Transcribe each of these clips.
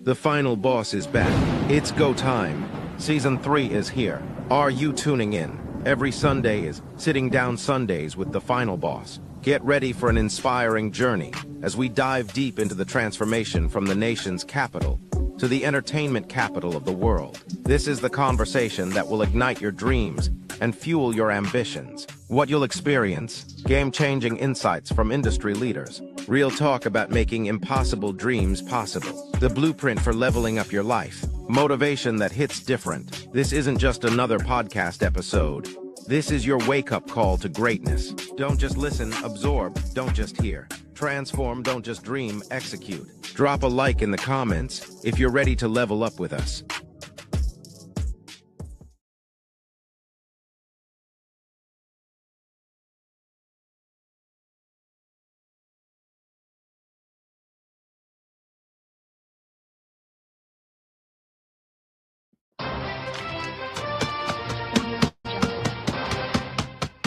The final boss is back. It's go time. Season 3 is here. Are you tuning in? Every Sunday is Sitting Down Sundays with the final boss. Get ready for an inspiring journey as we dive deep into the transformation from the nation's capital to the entertainment capital of the world. This is the conversation that will ignite your dreams and fuel your ambitions. What you'll experience: game-changing insights from industry leaders, real talk about making impossible dreams possible, the blueprint for leveling up your life, motivation that hits different. This isn't just another podcast episode. This is your wake-up call to greatness. Don't just listen, absorb, don't just hear. Transform, don't just dream, execute. Drop a like in the comments if you're ready to level up with us.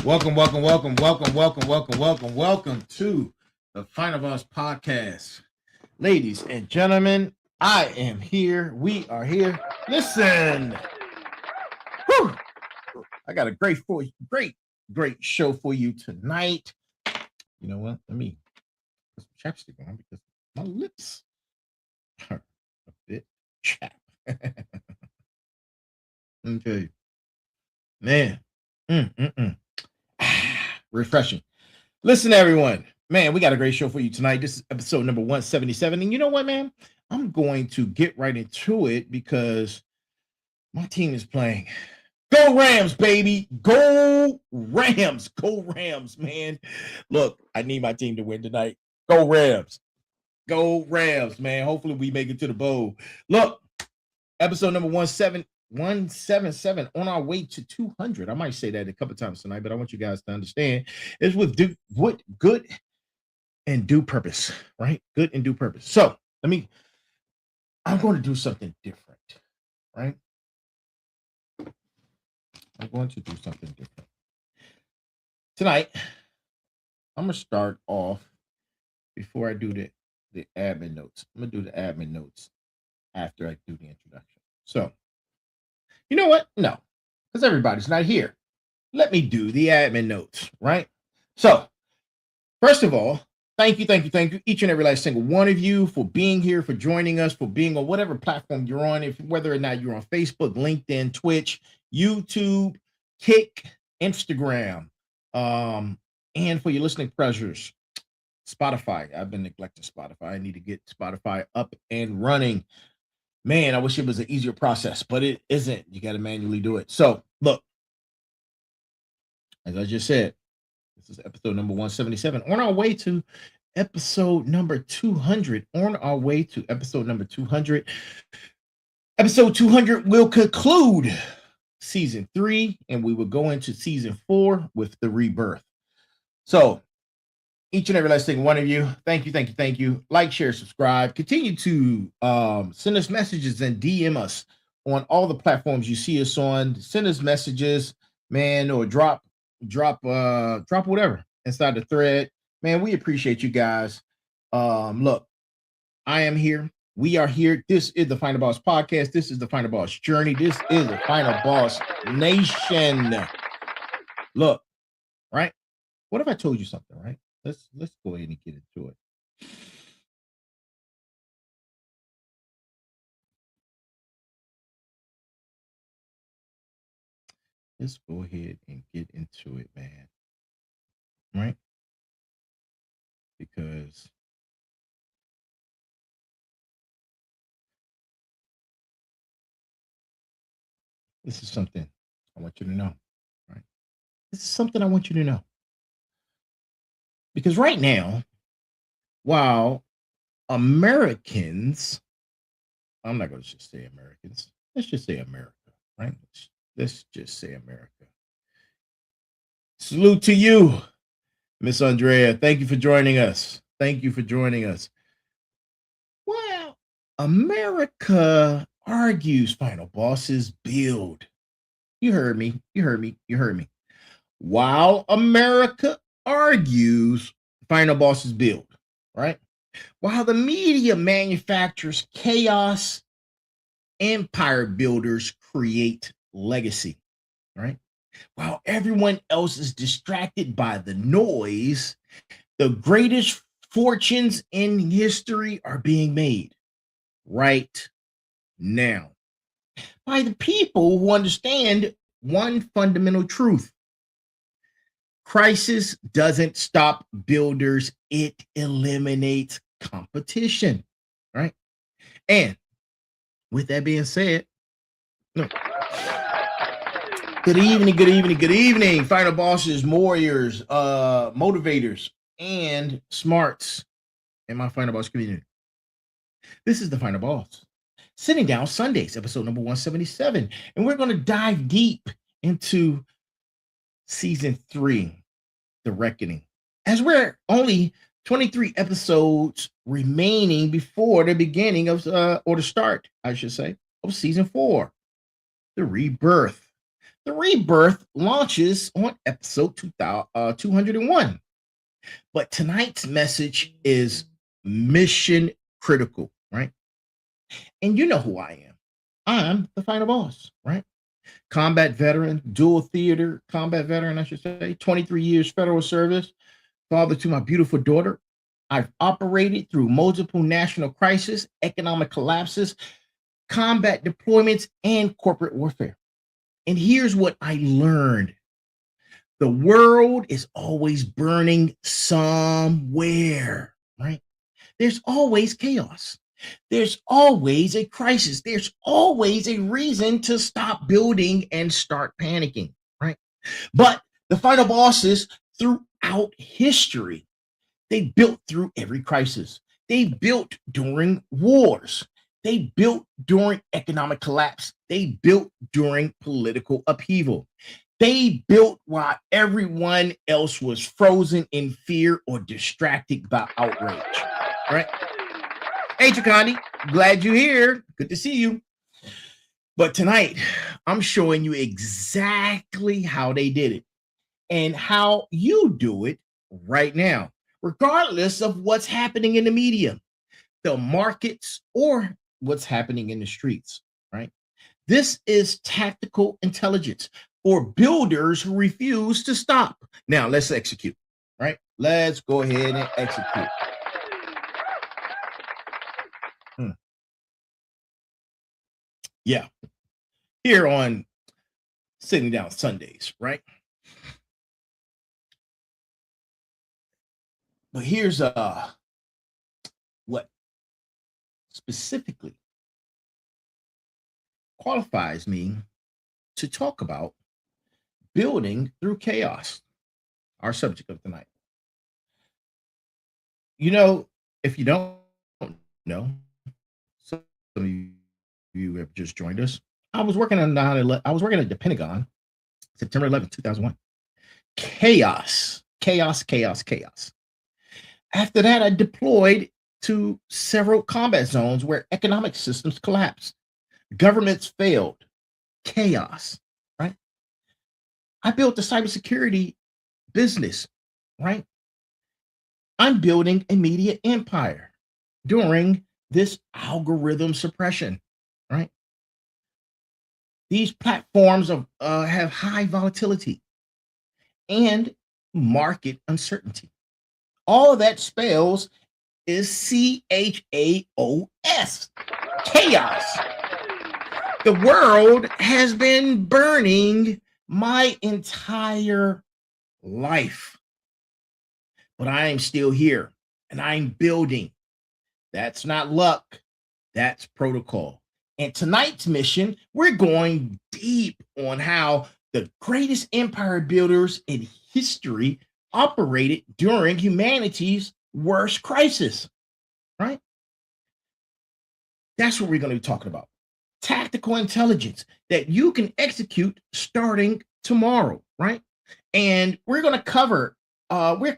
Welcome to the Final Boss Podcast. Ladies and gentlemen, I am here. We are here. Listen. Whew. I got a great show for you tonight. You know what? Let me put some chapstick on because my lips are a bit chapped. Okay. Man. Refreshing. Listen, everyone. Man, we got a great show for you tonight. This is episode number 177. And you know what, man? I'm going to get right into it because my team is playing. Go Rams, baby. Go Rams. Go Rams, man. Look, I need my team to win tonight. Go Rams. Go Rams, man. Hopefully we make it to the bowl. Look, episode number 177 on our way to 200. I might say that a couple times tonight, but I want you guys to understand it's with good and due purpose, right? Good and due purpose. So I'm going to do something different, right? I'm going to do something different tonight. I'm going to start off before I do the admin notes. I'm going to do the admin notes after I do the introduction. So, you know what? No, because everybody's not here. Let me do the admin notes, right? So, first of all, thank you, each and every last single one of you for being here, for joining us, for being on whatever platform you're on, whether or not you're on Facebook, LinkedIn, Twitch, YouTube, Kick, Instagram, and for your listening pleasures, Spotify. I've been neglecting Spotify. I need to get Spotify up and running. Man, I wish it was an easier process, but it isn't. You got to manually do it. So, look, as I just said, this is episode number 177. On our way to episode number 200. On our way to episode number 200. Episode 200 will conclude season 3, and we will go into season 4 with the Rebirth. So, each and every last single one of you, thank you. Like, share, subscribe. Continue to send us messages and DM us on all the platforms you see us on. Send us messages, man, or drop whatever inside the thread. Man, we appreciate you guys. Look, I am here. We are here. This is the Final Boss Podcast. This is the Final Boss Journey. This is the Final Boss Nation. Look, right? What if I told you something, right? Let's go ahead and get into it. Let's go ahead and get into it, man. Right? Because this is something I want you to know, right? This is something I want you to know. Because right now, while Americans, I'm not going to just say Americans, let's just say America, right? Let's just say America. Salute to you, Miss Andrea. Thank you for joining us. Well, America argues final bosses build. You heard me. While America argues, final bosses build, right? While the media manufactures chaos, empire builders create legacy, right? While everyone else is distracted by the noise, the greatest fortunes in history are being made right now by the people who understand one fundamental truth: crisis doesn't stop builders, it eliminates competition, right? And with that being said, no. Good evening, good evening, good evening, final bosses, warriors, motivators, and smarts in my final boss community. This is the final boss. Sitting Down Sundays, episode number 177. And we're going to dive deep into season 3, The Reckoning. As we're only 23 episodes remaining before the beginning of, or the start, I should say, of season 4, The Rebirth. The Rebirth launches on episode 201. But tonight's message is mission critical, right? And you know who I am. I'm the final boss, right? Combat veteran, dual theater combat veteran, I should say, 23 years federal service, father to my beautiful daughter. I've operated through multiple national crises, economic collapses, combat deployments, and corporate warfare. And here's what I learned. The world is always burning somewhere, right? There's always chaos. There's always a crisis. There's always a reason to stop building and start panicking, right? But the final bosses throughout history, they built through every crisis. They built during wars. They built during economic collapse. They built during political upheaval. They built while everyone else was frozen in fear or distracted by outrage, right? Hey, Chakani, glad you're here. Good to see you. But tonight, I'm showing you exactly how they did it and how you do it right now, regardless of what's happening in the media, the markets, or what's happening in the streets, right? This is tactical intelligence for builders who refuse to stop. Now, let's execute, right? Let's go ahead and execute. Yeah, here on Sitting Down Sundays, right? But here's what specifically qualifies me to talk about building through chaos, our subject of tonight. You know, if you don't know, some of you have just joined us. I was working at the Pentagon, September 11th, 2001. Chaos, chaos, chaos, chaos. After that, I deployed to several combat zones where economic systems collapsed, governments failed, chaos, right? I built the cybersecurity business, right? I'm building a media empire during this algorithm suppression, right? These platforms have high volatility and market uncertainty. All that spells is CHAOS, chaos. The world has been burning my entire life, but I am still here and I'm building. That's not luck, that's protocol. And tonight's mission, we're going deep on how the greatest empire builders in history operated during humanity's worst crisis, right? That's what we're going to be talking about. Tactical intelligence that you can execute starting tomorrow, right? And we're going to cover, we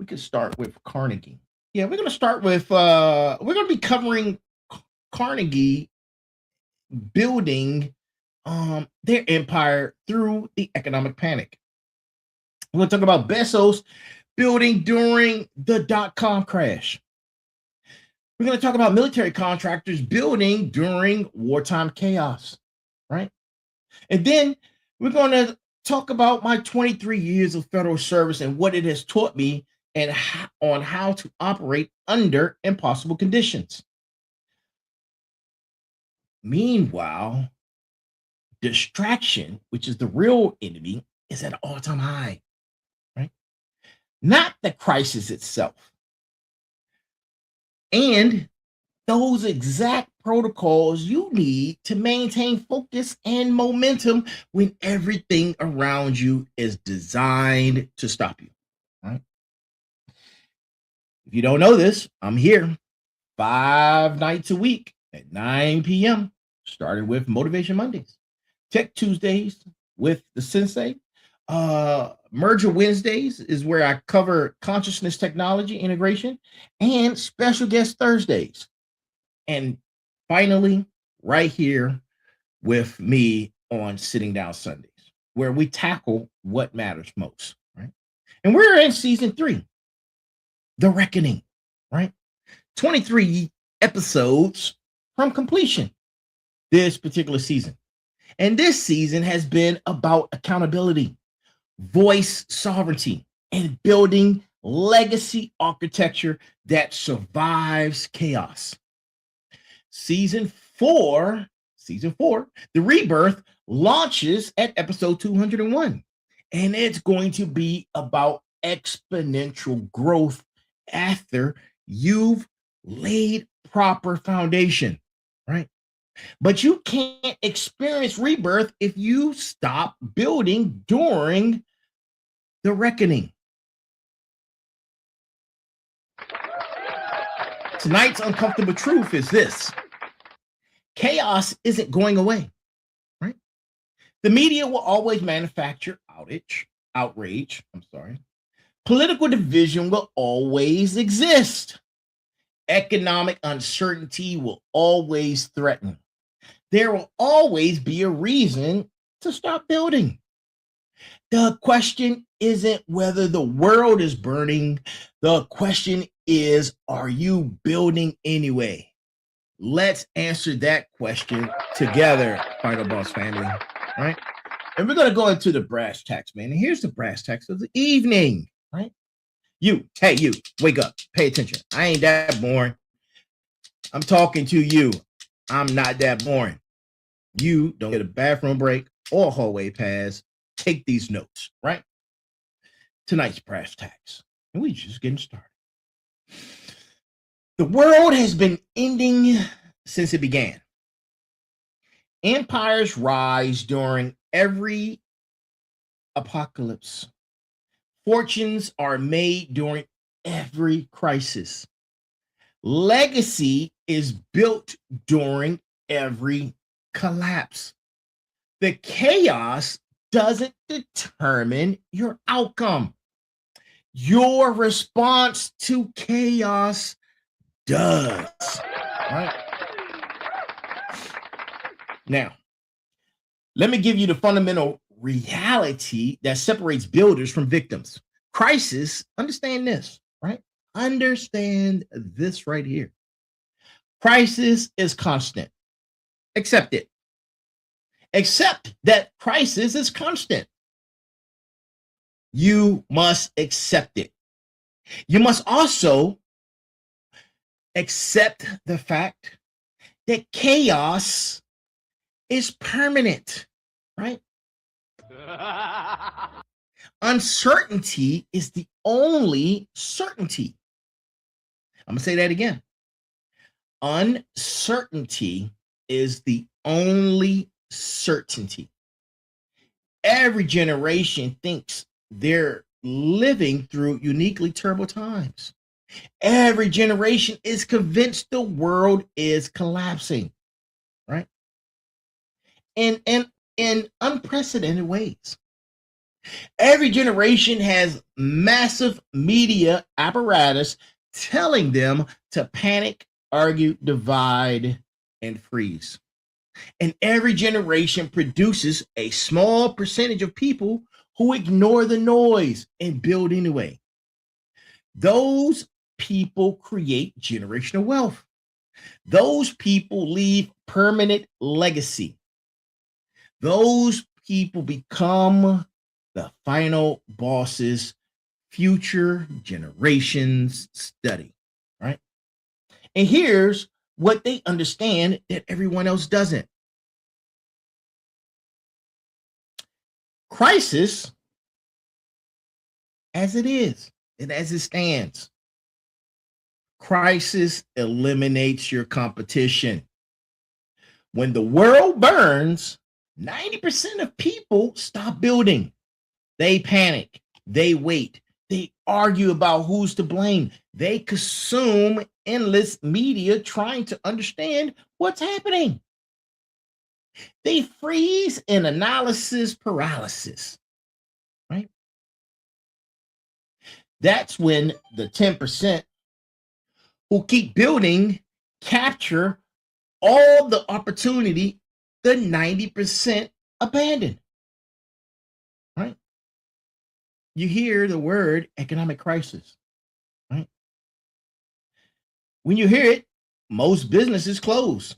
could start with Carnegie. Yeah, we're going to start with, we're going to be covering Carnegie building their empire through the economic panic. We're going to talk about Bezos building during the dot-com crash. We're going to talk about military contractors building during wartime chaos, right? And then we're going to talk about my 23 years of federal service and what it has taught me and on how to operate under impossible conditions. Meanwhile, distraction, which is the real enemy, is at an all-time high, right? Not the crisis itself. And those exact protocols you need to maintain focus and momentum when everything around you is designed to stop you, right? If you don't know this, I'm here 5 nights a week at 9 p.m. Started with Motivation Mondays, Tech Tuesdays with the Sensei. Merger Wednesdays is where I cover consciousness technology integration, and special guest Thursdays. And finally, right here with me on Sitting Down Sundays, where we tackle what matters most, right? And we're in season 3, The Reckoning, right? 23 episodes from completion this particular season. And this season has been about accountability, voice sovereignty, and building legacy architecture that survives chaos. Season 4, The Rebirth, launches at episode 201. And it's going to be about exponential growth after you've laid proper foundation, right? But you can't experience rebirth if you stop building during the reckoning. Tonight's uncomfortable truth is this: chaos isn't going away, right? The media will always manufacture outrage. Political division will always exist. Economic uncertainty will always threaten. There will always be a reason to stop building. The question isn't whether the world is burning. The question is, are you building anyway? Let's answer that question together, Final Boss family, right? And we're going to go into the brass tacks, man. And here's the brass tacks of the evening, right? You, wake up, pay attention. I ain't that boring. I'm talking to you. I'm not that boring. You don't get a bathroom break or a hallway pass. Take these notes, right? Tonight's brass tacks. And we just getting started. The world has been ending since it began. Empires rise during every apocalypse. Fortunes are made during every crisis. Legacy is built during every collapse. The chaos doesn't determine your outcome. Your response to chaos does. Right? Now, let me give you the fundamental reality that separates builders from victims. Crisis, understand this, right? Understand this right here. Crisis is constant. Accept it. Accept that crisis is constant. You must accept it. You must also accept the fact that chaos is permanent, right? Uncertainty is the only certainty. I'm going to say that again. Uncertainty is the only certainty. Every generation thinks they're living through uniquely terrible times. Every generation is convinced the world is collapsing, right? In unprecedented ways. Every generation has massive media apparatus telling them to panic, argue, divide, and freeze. And every generation produces a small percentage of people who ignore the noise and build anyway. Those people create generational wealth. Those people leave permanent legacy. Those people become the final bosses future generations study, right? And here's what they understand that everyone else doesn't. Crisis, as it is and as it stands, crisis eliminates your competition. When the world burns, 90% of people stop building. They panic. They wait. They argue about who's to blame. They consume endless media trying to understand what's happening. They freeze in analysis paralysis, right? That's when the 10% who keep building capture all the opportunity the 90% abandon, right? You hear the word economic crisis, right? When you hear it, most businesses close.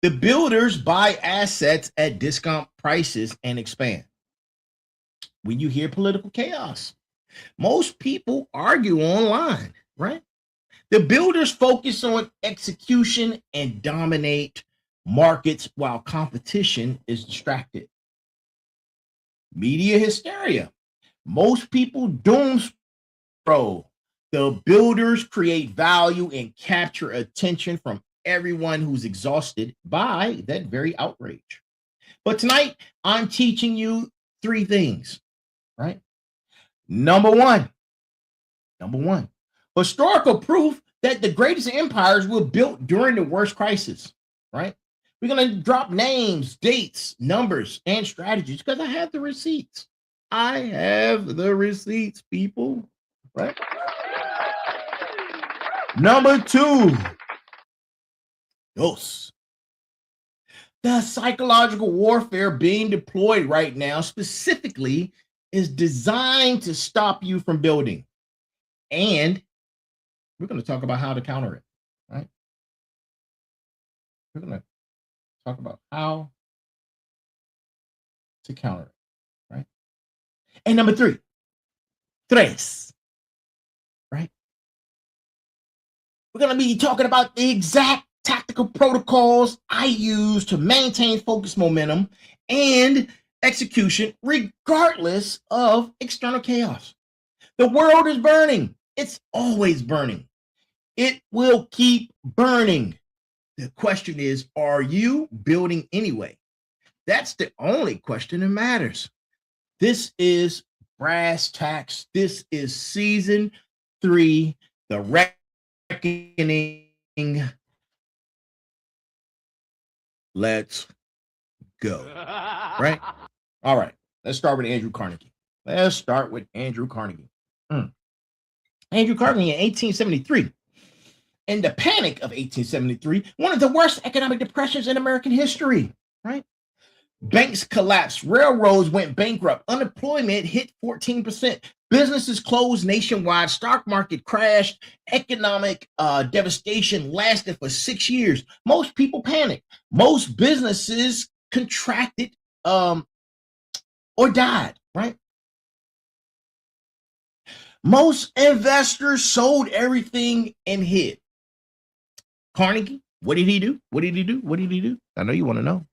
The builders buy assets at discount prices and expand. When you hear political chaos, most people argue online, right? The builders focus on execution and dominate markets while competition is distracted. Media hysteria. Most people doom scroll. The builders create value and capture attention from everyone who's exhausted by that very outrage. But tonight, I'm teaching you three things, right? Number one, historical proof that the greatest empires were built during the worst crisis, right? We're going to drop names, dates, numbers, and strategies because I have the receipts. I have the receipts, people, right? Number two, the psychological warfare being deployed right now specifically is designed to stop you from building. And we're going to talk about how to counter it, right? We're going to talk about how to counter it, right? And number three, tres, right? We're going to be talking about the exact tactical protocols I use to maintain focus, momentum, and execution regardless of external chaos. The world is burning. It's always burning. It will keep burning. The question is, are you building anyway? That's the only question that matters. This is Brass Tacks. This is season 3, The Reckoning. Let's go. Right? All right. Let's start with Andrew Carnegie. Andrew Carnegie in 1873. In the Panic of 1873, one of the worst economic depressions in American history, right? Banks collapsed, railroads went bankrupt, unemployment hit 14%, businesses closed nationwide, stock market crashed, economic devastation lasted for 6 years. Most people panicked. Most businesses contracted or died, right? Most investors sold everything and hid. Carnegie, what did he do? I know you want to know.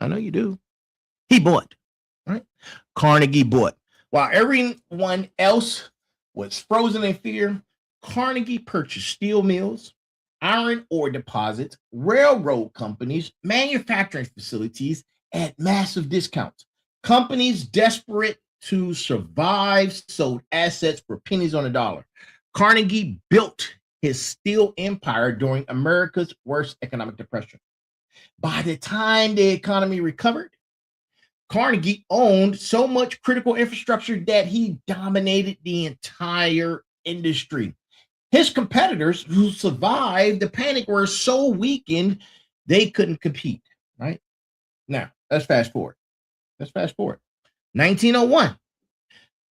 I know you do. He bought, right? Carnegie bought. While everyone else was frozen in fear, Carnegie purchased steel mills, iron ore deposits, railroad companies, manufacturing facilities at massive discounts. Companies desperate to survive sold assets for pennies on a dollar. Carnegie built his steel empire during America's worst economic depression. By the time the economy recovered, Carnegie owned so much critical infrastructure that he dominated the entire industry. His competitors who survived the panic were so weakened they couldn't compete, right? Now, let's fast forward. 1901.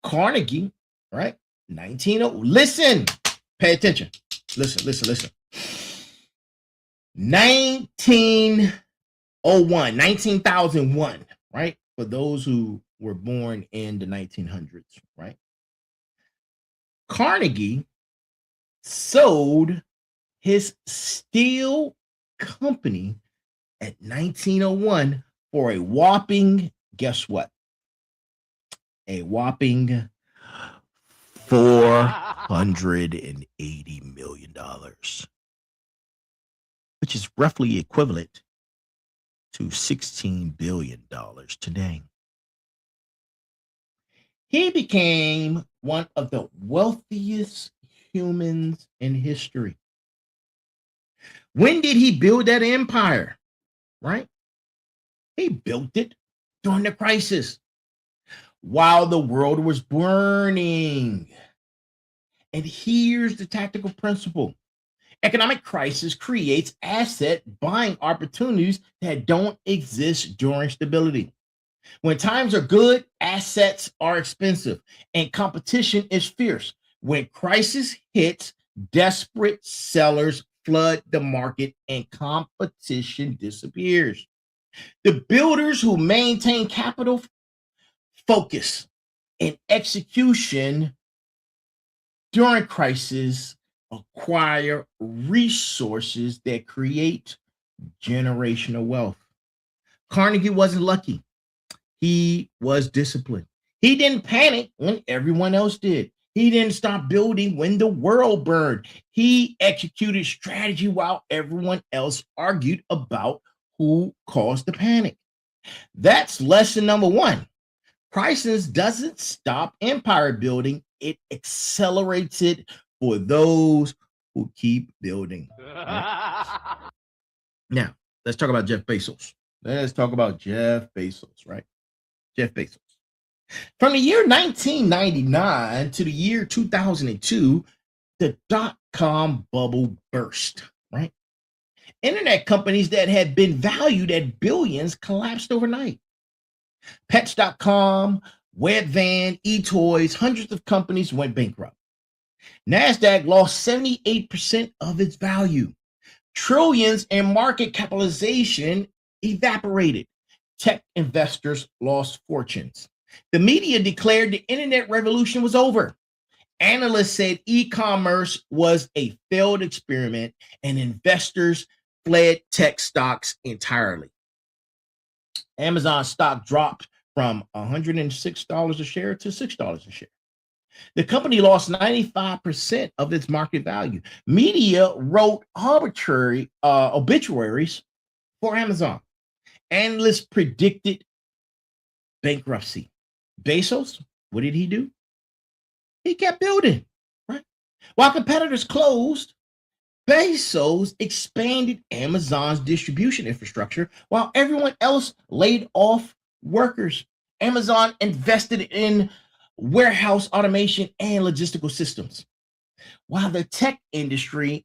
Carnegie, right? Listen, Pay attention. Listen. 1901, right? For those who were born in the 1900s, right? Carnegie sold his steel company at 1901 for a whopping, guess what? A whopping $480 million, which is roughly equivalent to $16 billion today. He became one of the wealthiest humans in history. When did he build that empire? Right? He built it during the crisis while the world was burning. And here's the tactical principle. Economic crisis creates asset buying opportunities that don't exist during stability. When times are good, assets are expensive and competition is fierce. When crisis hits, desperate sellers flood the market and competition disappears. The builders who maintain capital, focus, and execution during crisis acquire resources that create generational wealth. Carnegie wasn't lucky. He was disciplined. He didn't panic when everyone else did. He didn't stop building when the world burned. He executed strategy while everyone else argued about who caused the panic. That's lesson number one. Crisis doesn't stop empire building, it accelerates it for those who keep building. Right? Now, let's talk about Jeff Bezos. Let's talk about Jeff Bezos, right? Jeff Bezos. From the year 1999 to the year 2002, the dot-com bubble burst, right? Internet companies that had been valued at billions collapsed overnight. Pets.com, Webvan, eToys, hundreds of companies went bankrupt. NASDAQ lost 78% of its value. Trillions in market capitalization evaporated. Tech investors lost fortunes. The media declared the internet revolution was over. Analysts said e-commerce was a failed experiment and investors fled tech stocks entirely. Amazon stock dropped from $106 a share to $6 a share. The company lost 95% of its market value. Media wrote obituaries for Amazon. Analysts predicted bankruptcy. Bezos, what did he do? He kept building, right? While competitors closed, Bezos expanded Amazon's distribution infrastructure while everyone else laid off workers. Amazon invested in warehouse automation and logistical systems while the tech industry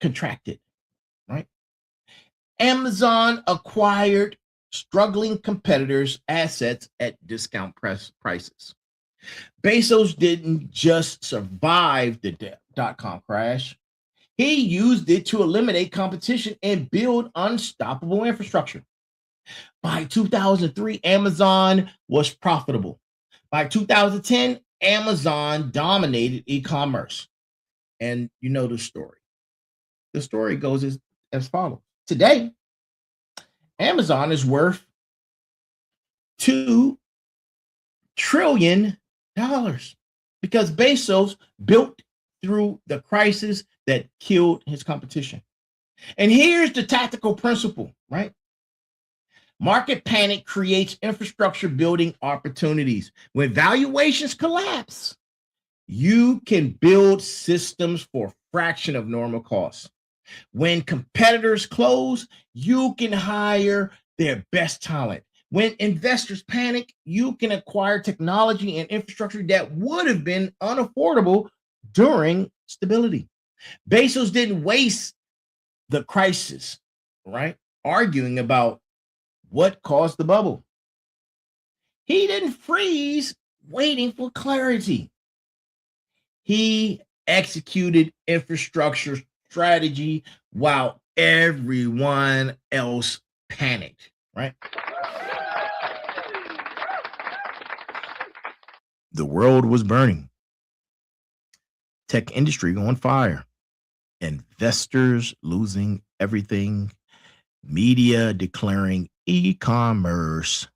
contracted, right? Amazon acquired struggling competitors' assets at discount prices. Bezos didn't just survive the dot-com crash. He used it to eliminate competition and build unstoppable infrastructure. By 2003, Amazon was profitable. By 2010, Amazon dominated e-commerce. And you know the story. The story goes as follows. Today, Amazon is worth $2 trillion because Bezos built through the crisis that killed his competition. And here's the tactical principle, right? Market panic creates infrastructure building opportunities. When valuations collapse, you can build systems for a fraction of normal costs. When competitors close, you can hire their best talent. When investors panic, you can acquire technology and infrastructure that would have been unaffordable during stability. Bezos didn't waste the crisis, right, arguing about what caused the bubble. He didn't freeze waiting for clarity. He executed infrastructure strategy while everyone else panicked, right? The world was burning. Tech industry on fire. Investors losing everything. Media declaring e-commerce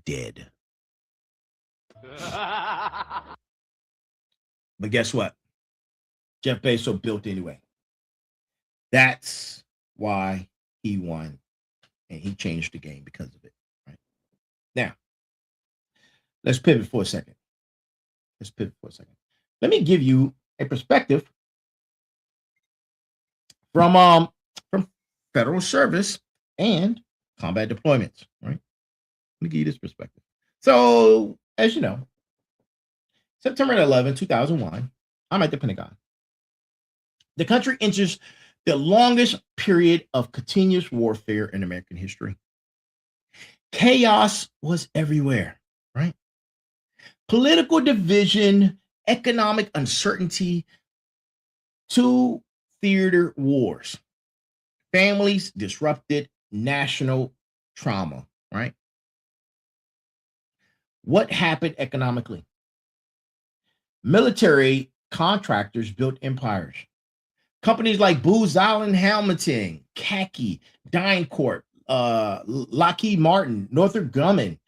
dead. But guess what? Jeff Bezos built anyway. That's why he won, and he changed the game because of it. Right now, let's pivot for a second. Let me give you a perspective from federal service and combat deployments. Right. Let me give you this perspective. So, as you know, September 11, 2001, I'm at the Pentagon. The country enters the longest period of continuous warfare in American history. Chaos was everywhere, right? Political division, economic uncertainty, 2 theater wars, families disrupted, national trauma, right? What happened economically? Military contractors built empires. Companies like Booz Allen Hamilton, Khaki, DynCorp, Lockheed Martin, Northrop Grumman,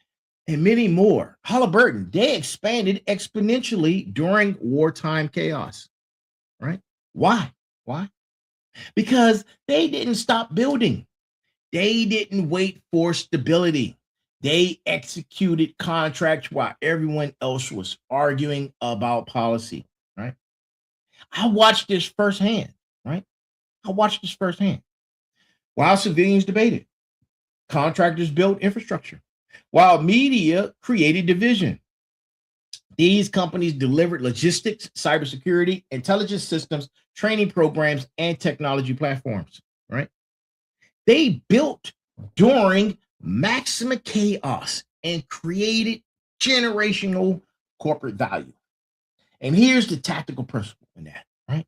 and many more, Halliburton, they expanded exponentially during wartime chaos, right? Why? Because they didn't stop building. They didn't wait for stability. They executed contracts while everyone else was arguing about policy, right? I watched this firsthand, right? While civilians debated, contractors built infrastructure, while media created division. These companies delivered logistics, cybersecurity, intelligence systems, training programs, and technology platforms, right? They built during maximum chaos and created generational corporate value. And here's the tactical principle in that, right?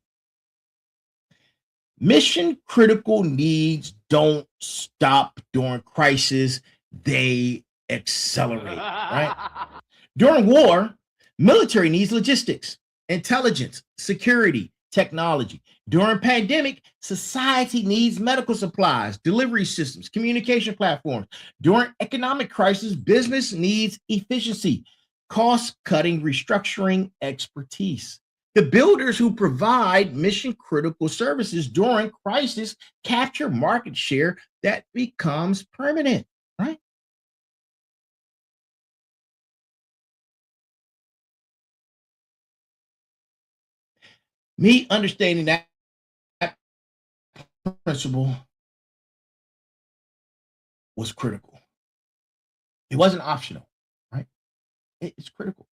Mission critical needs don't stop during crisis, they accelerate, right? During war, military needs logistics, intelligence, security, technology. During pandemic, society needs medical supplies, delivery systems, communication platforms. During economic crisis, business needs efficiency, cost-cutting, restructuring, expertise. The builders who provide mission-critical services during crisis capture market share that becomes permanent, right? Me understanding that principle was critical. It wasn't optional, right? It's critical.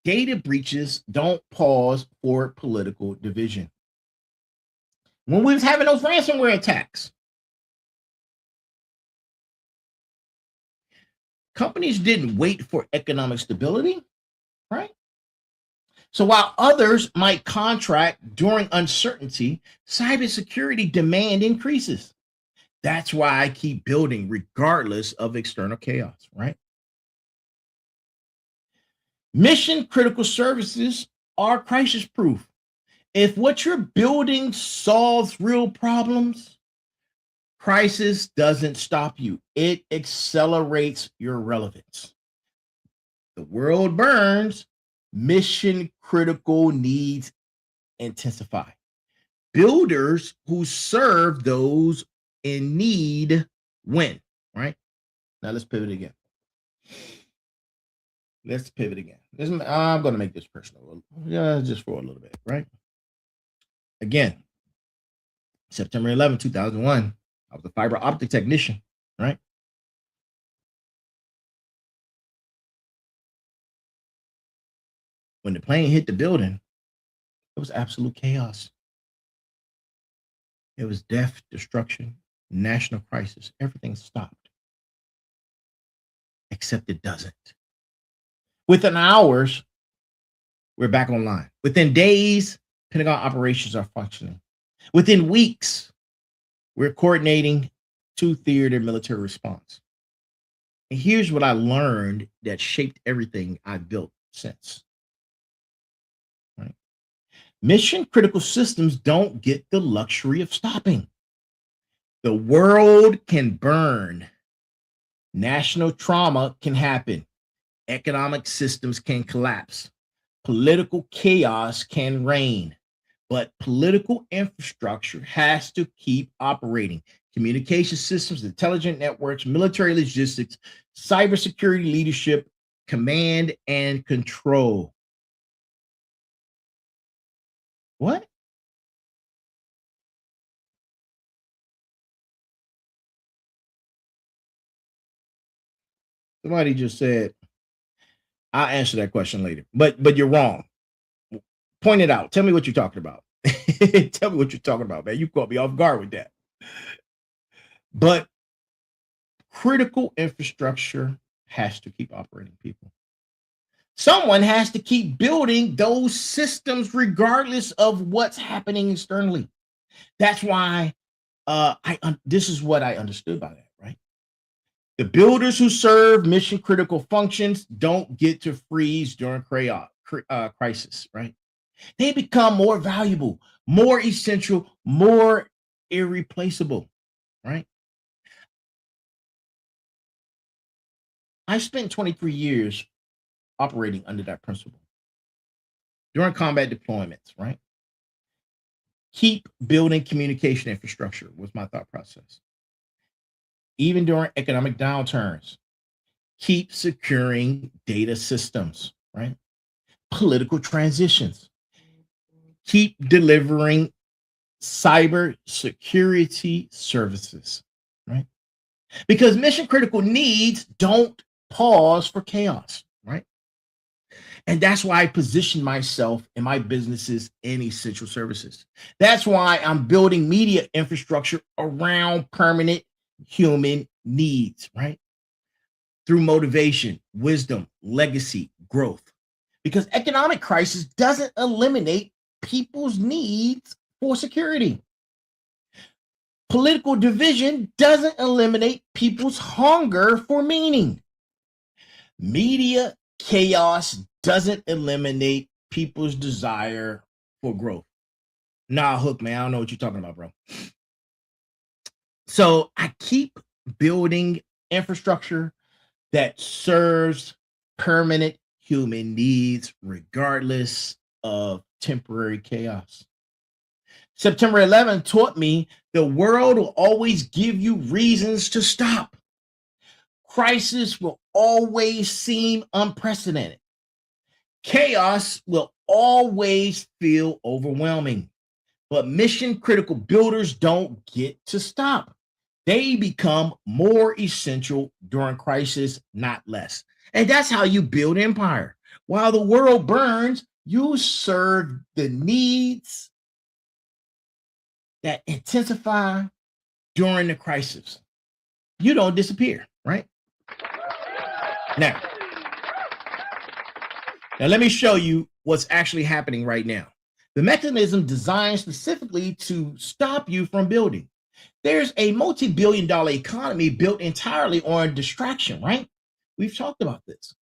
Data breaches don't pause for political division. When we was having those ransomware attacks, companies didn't wait for economic stability, right? So while others might contract during uncertainty, cybersecurity demand increases. That's why I keep building regardless of external chaos, right? Mission critical services are crisis proof. If what you're building solves real problems, crisis doesn't stop you, it accelerates your relevance. The world burns, mission critical needs intensify. Builders who serve those in need win, right? Now let's pivot again. I'm going to make this personal, just for a little bit, right? Again, September 11, 2001, I was a fiber optic technician, right? When the plane hit the building, it was absolute chaos. It was death, destruction, national crisis. Everything stopped, except it doesn't. Within hours, we're back online. Within days, Pentagon operations are functioning. Within weeks, we're coordinating two-theater military response. And here's what I learned that shaped everything I've built since. Right? Mission critical systems don't get the luxury of stopping. The world can burn. National trauma can happen. Economic systems can collapse. Political chaos can reign. But political infrastructure has to keep operating. Communication systems, intelligent networks, military logistics, cybersecurity leadership, command and control. What? Somebody just said, I'll answer that question later. But you're wrong. Point it out. Tell me what you're talking about. Tell me what you're talking about, man. You caught me off guard with that. But critical infrastructure has to keep operating, people. Someone has to keep building those systems regardless of what's happening externally. That's why this is what I understood by that, right? The builders who serve mission critical functions don't get to freeze during crisis, right? They become more valuable, more essential, more irreplaceable, right? I spent 23 years operating under that principle. During combat deployments, right? Keep building communication infrastructure was my thought process. Even during economic downturns, keep securing data systems, right? Political transitions, keep delivering cyber security services, right? Because mission critical needs don't pause for chaos, right? And that's why I position myself in my businesses in essential services. That's why I'm building media infrastructure around permanent human needs, right? Through motivation, wisdom, legacy, growth. Because economic crisis doesn't eliminate people's needs for security. Political division doesn't eliminate people's hunger for meaning. Media chaos doesn't eliminate people's desire for growth. Nah, Hook, man, I don't know what you're talking about, bro. So I keep building infrastructure that serves permanent human needs regardless of temporary chaos. September 11 taught me the world will always give you reasons to stop. Crisis will always seem unprecedented. Chaos will always feel overwhelming. But mission critical builders don't get to stop. They become more essential during crisis, not less. And that's how you build empire. While the world burns, you serve the needs that intensify during the crisis. You don't disappear, right? Now let me show you what's actually happening right now. The mechanism designed specifically to stop you from building. There's a multi-billion-dollar economy built entirely on distraction, right? We've talked about this.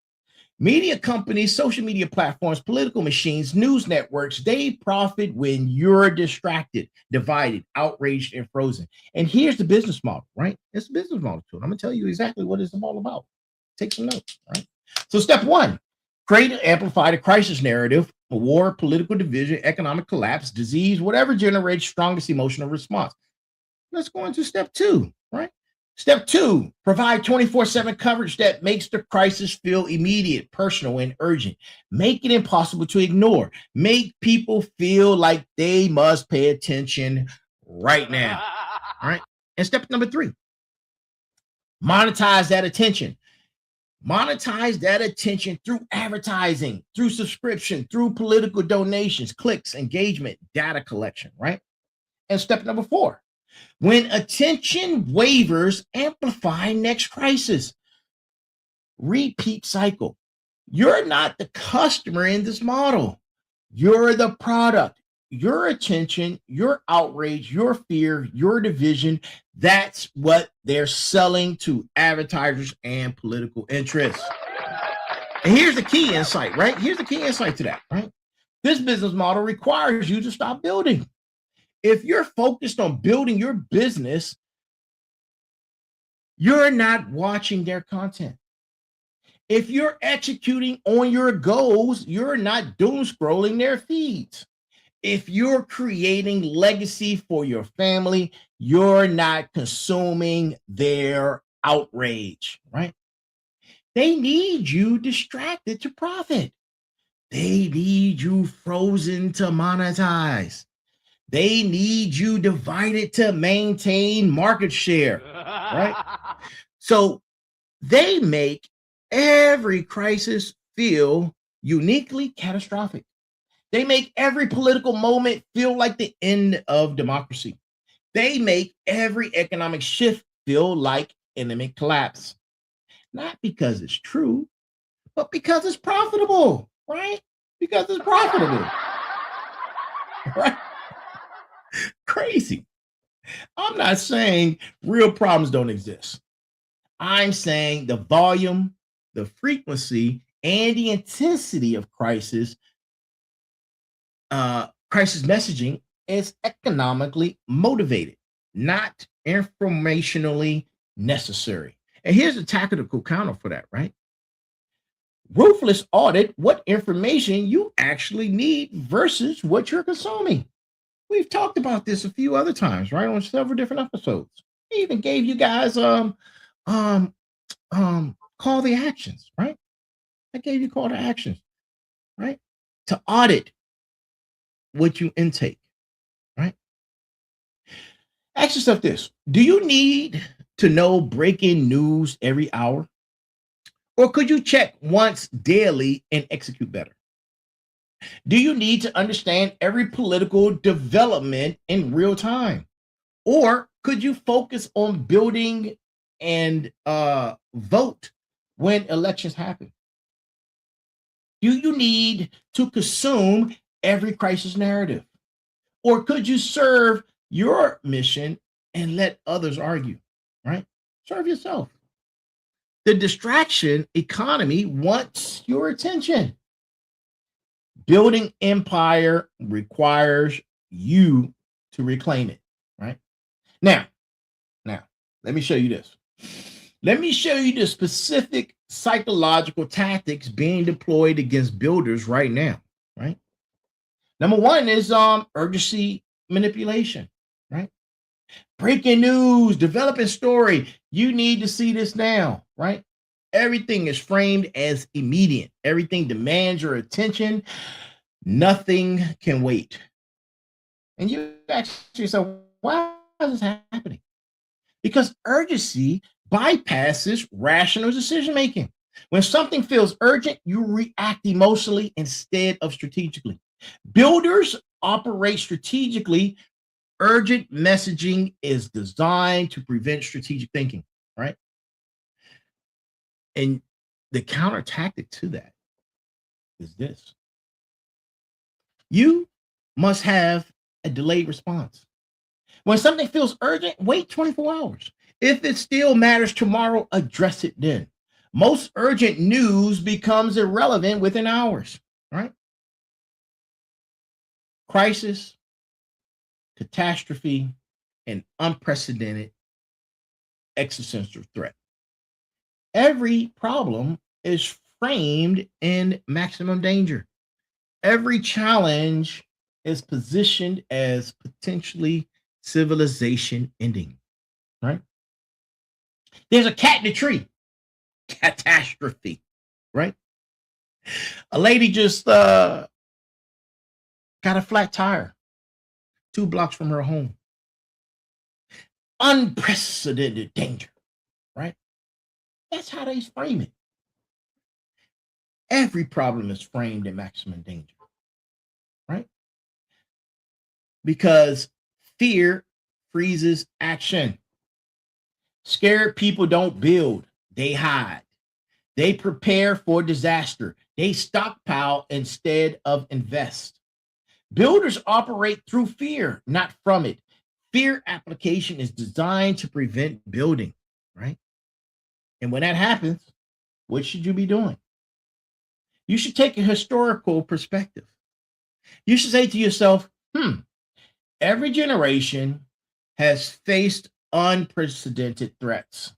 Media companies, social media platforms, political machines, news networks, they profit when you're distracted, divided, outraged, and frozen. And here's the business model, right? It's a business model tool. I'm going to tell you exactly what it's all about. Take some notes, right? So step one, create and amplify the crisis narrative, a war, political division, economic collapse, disease, whatever generates strongest emotional response. Let's go into step two, right? Step two, provide 24/7 coverage that makes the crisis feel immediate, personal, and urgent. Make it impossible to ignore. Make people feel like they must pay attention right now, right? And step number three, monetize that attention. Monetize that attention through advertising, through subscription, through political donations, clicks, engagement, data collection, right? And step number four, when attention wavers, amplify next crisis. Repeat cycle. You're not the customer in this model. You're the product. Your attention, your outrage, your fear, your division, that's what they're selling to advertisers and political interests. And here's the key insight, right? Here's the key insight to that, right? This business model requires you to stop building. If you're focused on building your business, you're not watching their content. If you're executing on your goals, you're not doom scrolling their feeds. If you're creating legacy for your family, you're not consuming their outrage, right? They need you distracted to profit. They need you frozen to monetize. They need you divided to maintain market share, right? So they make every crisis feel uniquely catastrophic. They make every political moment feel like the end of democracy. They make every economic shift feel like imminent collapse. Not because it's true, but because it's profitable, right? Because it's profitable, right? Crazy. I'm not saying real problems don't exist. I'm saying the volume, the frequency, and the intensity of crisis messaging is economically motivated, not informationally necessary. And here's the tactical counter for that, right? Ruthless audit what information you actually need versus what you're consuming. We've talked about this a few other times, right? On several different episodes. I even gave you guys call the actions, right? I gave you call to actions, right? To audit what you intake, right? Ask yourself this: do you need to know breaking news every hour? Or could you check once daily and execute better? Do you need to understand every political development in real time? Or could you focus on building and vote when elections happen? Do you need to consume every crisis narrative? Or could you serve your mission and let others argue, right? Serve yourself. The distraction economy wants your attention. Building empire requires you to reclaim it, right? Now, let me show you this. Let me show you the specific psychological tactics being deployed against builders right now, right? Number one is urgency manipulation, right? Breaking news, developing story. You need to see this now, right? Everything is framed as immediate. Everything demands your attention. Nothing can wait. And you ask yourself, why is this happening? Because urgency bypasses rational decision making. When something feels urgent, you react emotionally instead of strategically. Builders operate strategically. Urgent messaging is designed to prevent strategic thinking, right? And the counter tactic to that is this: you must have a delayed response. When something feels urgent, wait 24 hours. If it still matters tomorrow, address it then. Most urgent news becomes irrelevant within hours, right? Crisis, catastrophe, and unprecedented existential threat. Every problem is framed in maximum danger. Every challenge is positioned as potentially civilization ending, right? There's a cat in the tree. Catastrophe, right? A lady just got a flat tire 2 blocks from her home. Unprecedented danger, right? That's how they frame it. Every problem is framed in maximum danger, right? Because fear freezes action. Scared people don't build, they hide. They prepare for disaster. They stockpile instead of invest. Builders operate through fear, not from it. Fear application is designed to prevent building, right? And when that happens, what should you be doing? You should take a historical perspective. You should say to yourself, every generation has faced unprecedented threats.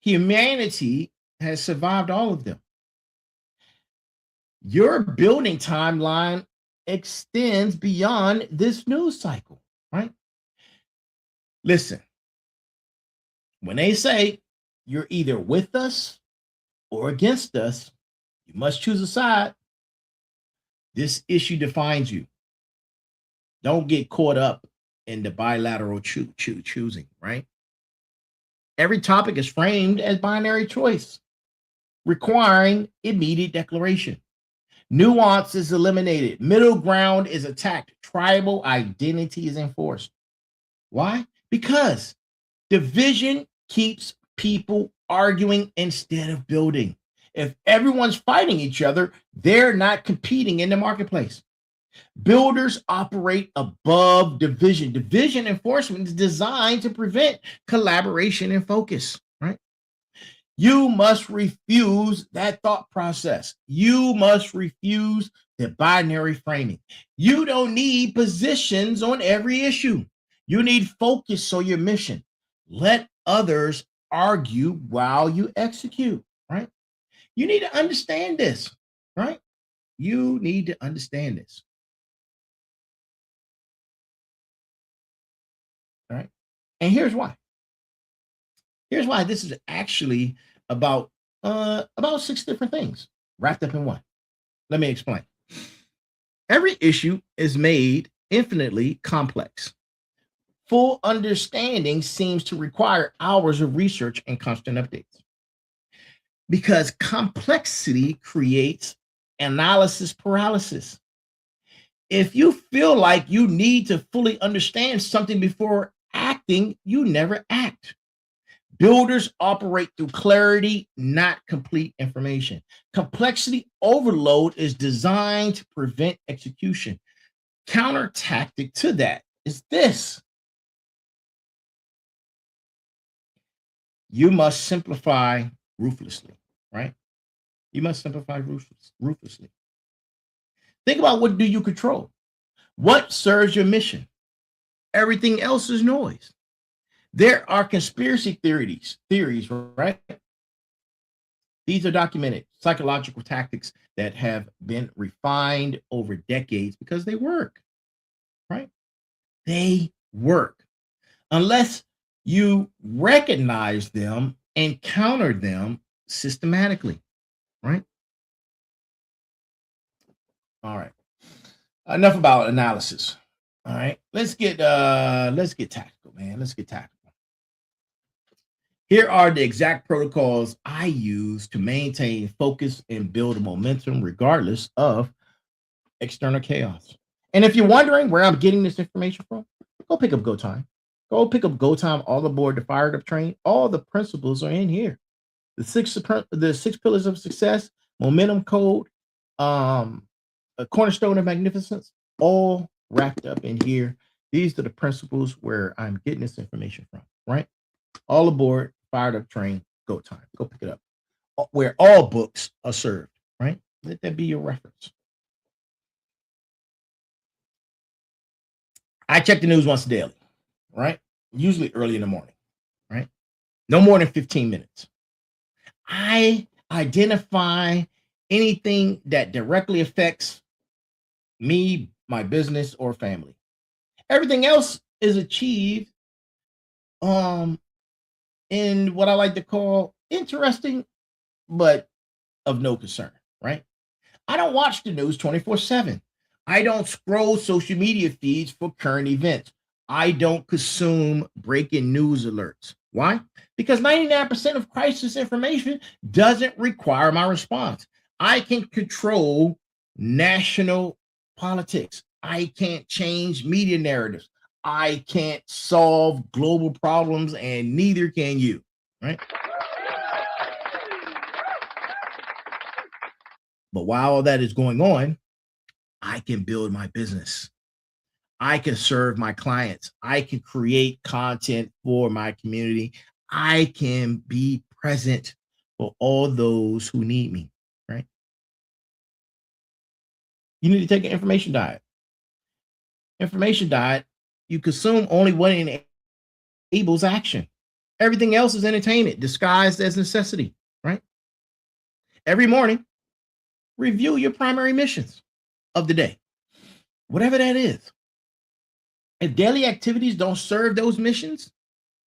Humanity has survived all of them. Your building timeline extends beyond this news cycle, right? Listen, when they say you're either with us or against us, you must choose a side. This issue defines you. Don't get caught up in the bilateral choosing, right? Every topic is framed as binary choice, requiring immediate declaration. Nuance is eliminated. Middle ground is attacked. Tribal identity is enforced. Why? Because division keeps people arguing instead of building. If everyone's fighting each other, they're not competing in the marketplace. Builders operate above division. Division enforcement is designed to prevent collaboration and focus, right? You must refuse that thought process. You must refuse the binary framing. You don't need positions on every issue. You need focus on your mission. Let others argue while you execute, right? You need to understand this, right? You need to understand this. All right. And here's why. Here's why this is actually about 6 different things wrapped up in one. Let me explain. Every issue is made infinitely complex. Full understanding seems to require hours of research and constant updates. Because complexity creates analysis paralysis. If you feel like you need to fully understand something before acting, you never act. Builders operate through clarity, not complete information. Complexity overload is designed to prevent execution. Counter tactic to that is this. You must simplify ruthlessly, right? You must simplify ruthlessly. Think about, what do you control? What serves your mission? Everything else is noise. There are conspiracy theories, right? These are documented psychological tactics that have been refined over decades because they work, right? They work. Unless you recognize them and counter them systematically, right? All right. Enough about analysis. All right. Let's get tactical, man. Let's get tactical. Here are the exact protocols I use to maintain focus and build momentum regardless of external chaos. And if you're wondering where I'm getting this information from, go pick up Go Time. Go pick up Go Time, all aboard the Fired Up train. All the principles are in here. The six pillars of success, momentum code, a cornerstone of magnificence, all wrapped up in here. These are the principles where I'm getting this information from, right? All aboard Fired Up train. Go Time. Go pick it up. Where all books are served, right? Let that be your reference. I check the news once daily, right? Usually early in the morning, right? No more than 15 minutes. I identify anything that directly affects me, my business, or family. Everything else is achieved in what I like to call interesting, but of no concern, right? I don't watch the news 24/7. I don't scroll social media feeds for current events. I don't consume breaking news alerts. Why? Because 99% of crisis information doesn't require my response. I can control national politics. I can't change media narratives. I can't solve global problems, and neither can you, right? But while all that is going on, I can build my business. I can serve my clients. I can create content for my community. I can be present for all those who need me, right? You need to take an information diet. Information diet, you consume only what enables action. Everything else is entertainment disguised as necessity, right? Every morning, review your primary missions of the day, whatever that is. If daily activities don't serve those missions,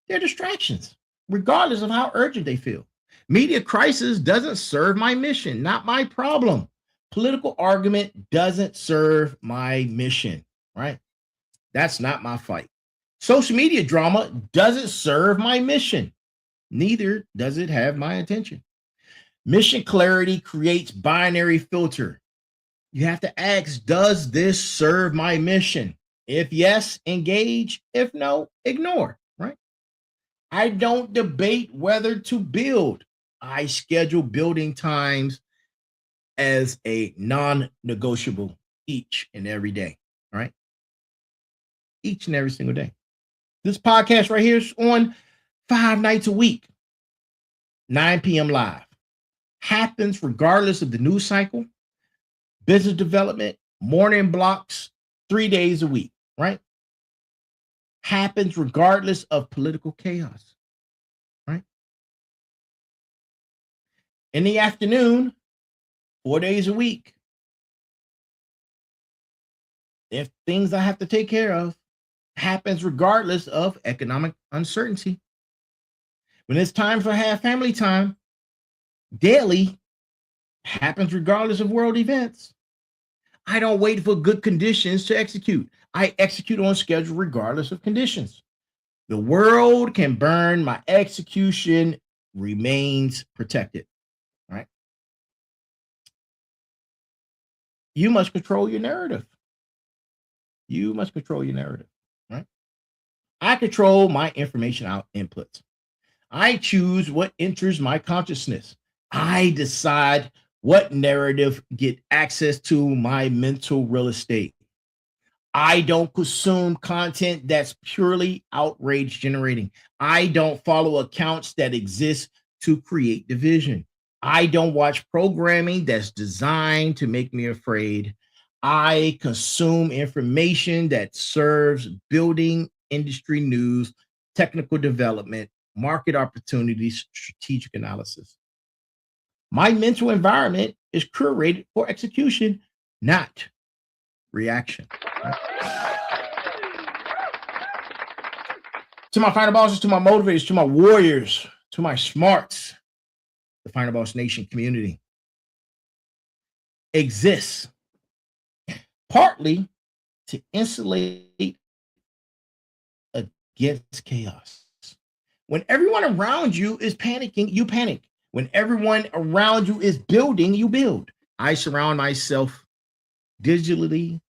they're distractions, regardless of how urgent they feel. Media crisis doesn't serve my mission, not my problem. Political argument doesn't serve my mission, right? That's not my fight. Social media drama doesn't serve my mission. Neither does it have my attention. Mission clarity creates binary filter. You have to ask, does this serve my mission? If yes, engage. If no, ignore, right? I don't debate whether to build. I schedule building times as a non-negotiable each and every day, right? Each and every single day. This podcast right here is on 5 nights a week, 9 p.m. live. Happens regardless of the news cycle, business development, morning blocks, 3 days a week, right? Happens regardless of political chaos, right? In the afternoon, 4 days a week. If things I have to take care of, happens regardless of economic uncertainty. When it's time for have family time, daily, happens regardless of world events. I don't wait for good conditions to execute. I execute on schedule regardless of conditions. The world can burn, my execution remains protected, right? You must control your narrative. You must control your narrative, right? I control my information out inputs. I choose what enters my consciousness. I decide what narrative get access to my mental real estate. I don't consume content that's purely outrage generating. I don't follow accounts that exist to create division. I don't watch programming that's designed to make me afraid. I consume information that serves building industry news, technical development, market opportunities, strategic analysis. My mental environment is curated for execution, not reaction. To my final bosses, to my motivators, to my warriors, to my smarts, the Final Boss Nation community exists partly to insulate against chaos. When everyone around you is panicking, you panic. When everyone around you is building, you build. I surround myself digitally,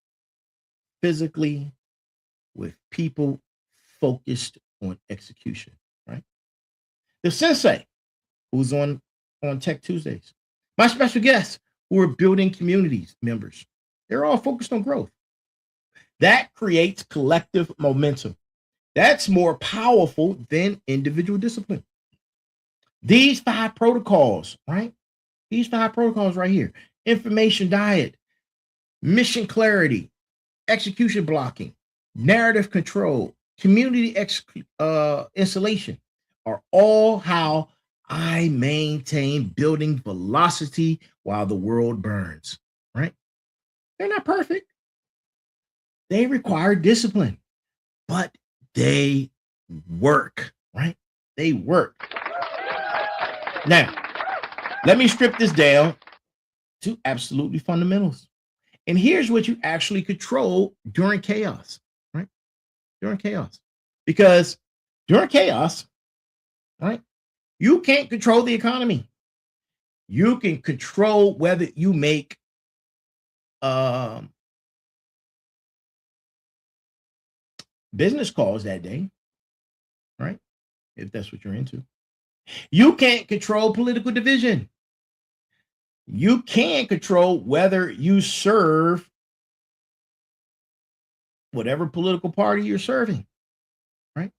physically, with people focused on execution, right? The sensei, who's on Tech Tuesdays. My special guests, who are building communities members. They're all focused on growth. That creates collective momentum. That's more powerful than individual discipline. These 5 protocols, right? These 5 protocols right here: information diet, mission clarity, execution blocking, narrative control, community installation, are all how I maintain building velocity while the world burns, right? They're not perfect. They require discipline, but they work, right? They work. Now, let me strip this down to absolutely fundamentals. And here's what you actually control during chaos, right? During chaos. Because during chaos, right, you can't control the economy. You can control whether you make business calls that day, right? If that's what you're into. You can't control political division. You can control whether you serve whatever political party you're serving, right?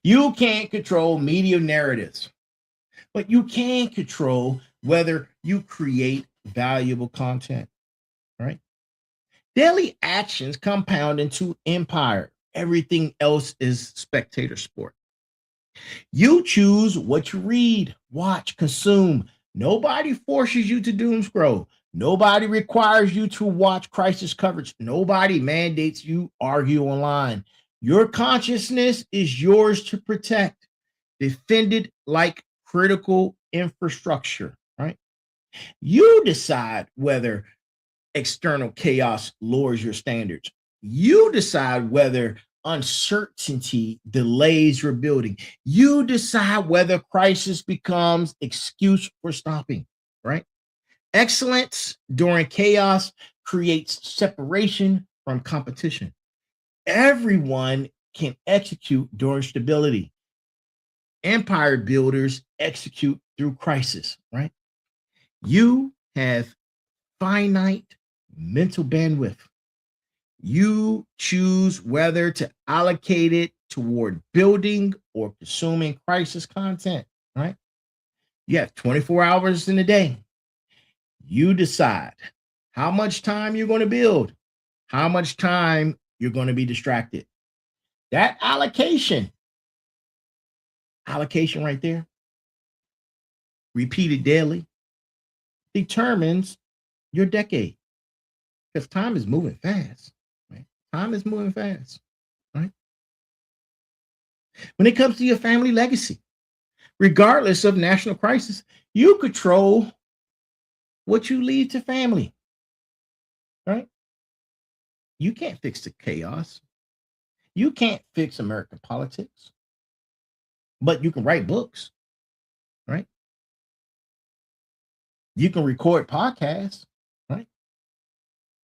You can't control media narratives, but you can control whether you create valuable content, right? Daily actions compound into empire. Everything else is spectator sport. You choose what you read, watch, consume. Nobody forces you to doom scroll. Nobody requires you to watch crisis coverage. Nobody mandates you argue online. Your consciousness is yours to protect, defended like critical infrastructure, right? You decide whether external chaos lowers your standards. You decide whether uncertainty delays your building. You decide whether crisis becomes excuse for stopping, right? Excellence during chaos creates separation from competition. Everyone can execute during stability. Empire builders execute through crisis, right? You have finite mental bandwidth. You choose whether to allocate it toward building or consuming crisis content, right? You have 24 hours in a day. You decide how much time you're going to build, how much time you're going to be distracted. That allocation right there, repeated daily, determines your decade because time is moving fast, right? Time is moving fast, right? When it comes to your family legacy, regardless of national crisis, you control what you leave to family, right? You can't fix the chaos. You can't fix American politics, but you can write books, right? You can record podcasts, right?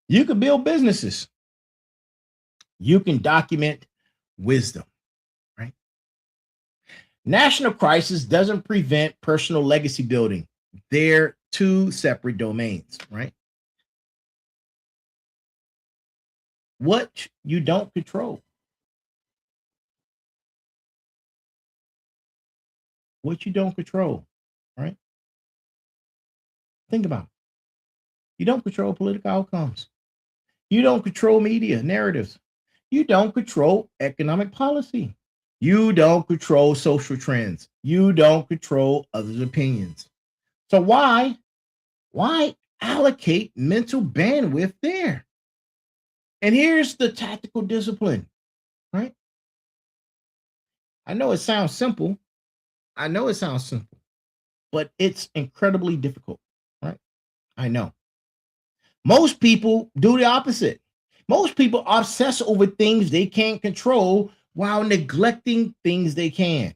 You can build businesses. You can document wisdom, right? National crisis doesn't prevent personal legacy building. They're two separate domains, right? What you don't control. What you don't control, right? Think about it. You don't control political outcomes. You don't control media narratives. You don't control economic policy. You don't control social trends. You don't control others' opinions. So why allocate mental bandwidth there? And here's the tactical discipline, right? I know it sounds simple. But it's incredibly difficult, right? I know. Most people do the opposite. Most people obsess over things they can't control while neglecting things they can.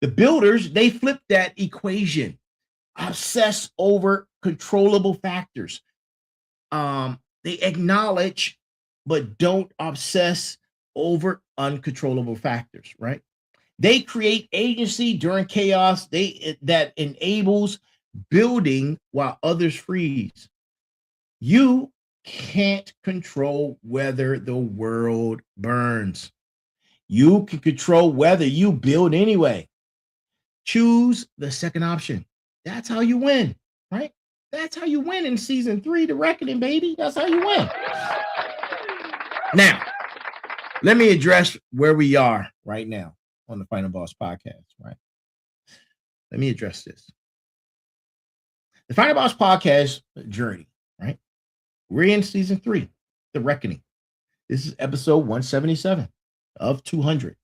The builders, they flip that equation, obsess over controllable factors. They acknowledge but don't obsess over uncontrollable factors, right? They create agency during chaos. That enables building while others freeze. You can't control whether the world burns. You can control whether you build anyway. Choose the second option. That's how you win, right? That's how you win in season 3, The Reckoning, baby. That's how you win. Now, let me address where we are right now on the Final Boss podcast, right? Let me address this. The Final Boss podcast journey, right? We're in season 3, The Reckoning. This is episode 177 of 200.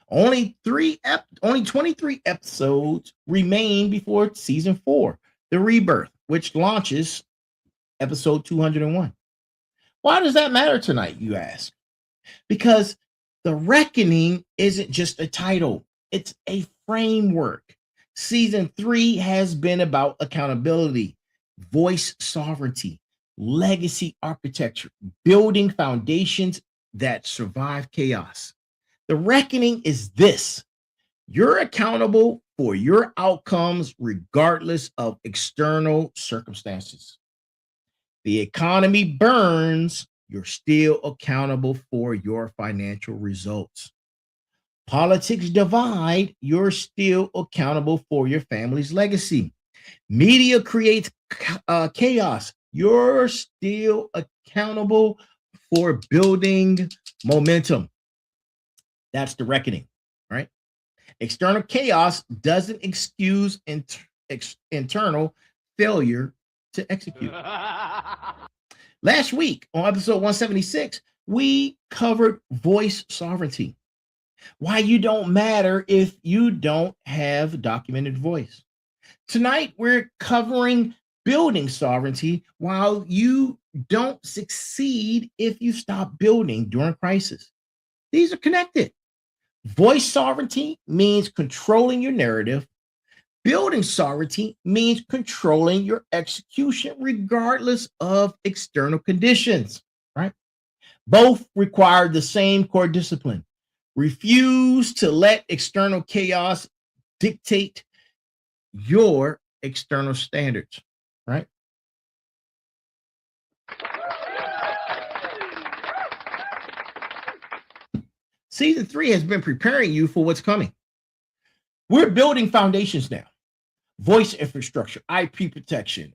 Only 23 episodes remain before season 4, The Rebirth, which launches episode 201. Why does that matter tonight, you ask? Because The Reckoning isn't just a title, it's a framework. Season 3 has been about accountability, voice sovereignty, legacy architecture, building foundations that survive chaos. The Reckoning is this: you're accountable for your outcomes regardless of external circumstances. the economy burns, you're still accountable for your financial results. Politics divide, you're still accountable for your family's legacy. Media creates chaos, you're still accountable for building momentum. That's the reckoning, right? External chaos doesn't excuse internal failure to execute. Last week on episode 176, we covered voice sovereignty. Why you don't matter if you don't have documented voice. Tonight, we're covering building sovereignty while you don't succeed if you stop building during crisis. These are connected. Voice sovereignty means controlling your narrative. Building sovereignty means controlling your execution regardless of external conditions, right? Both require the same core discipline. Refuse to let external chaos dictate your external standards, right? Season 3 has been preparing you for what's coming. We're building foundations now. Voice infrastructure, IP protection,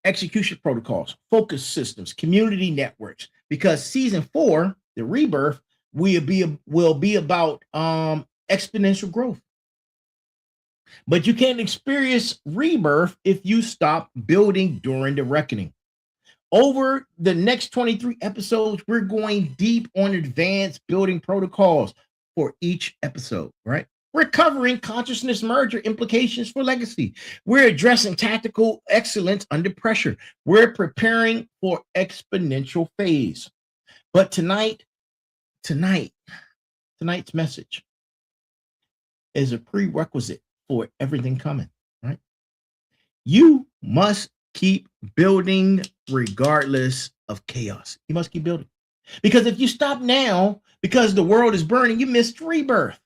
execution protocols, focus systems, community networks. Because season 4, the rebirth, will be about exponential growth. But you can't experience rebirth if you stop building during the reckoning. Over the next 23 episodes, we're going deep on advanced building protocols for each episode, right? We're covering consciousness merger implications for legacy. We're addressing tactical excellence under pressure. We're preparing for exponential phase. But tonight's message is a prerequisite for everything coming, right? You must keep building regardless of chaos. You must keep building. Because if you stop now because the world is burning, you missed rebirth.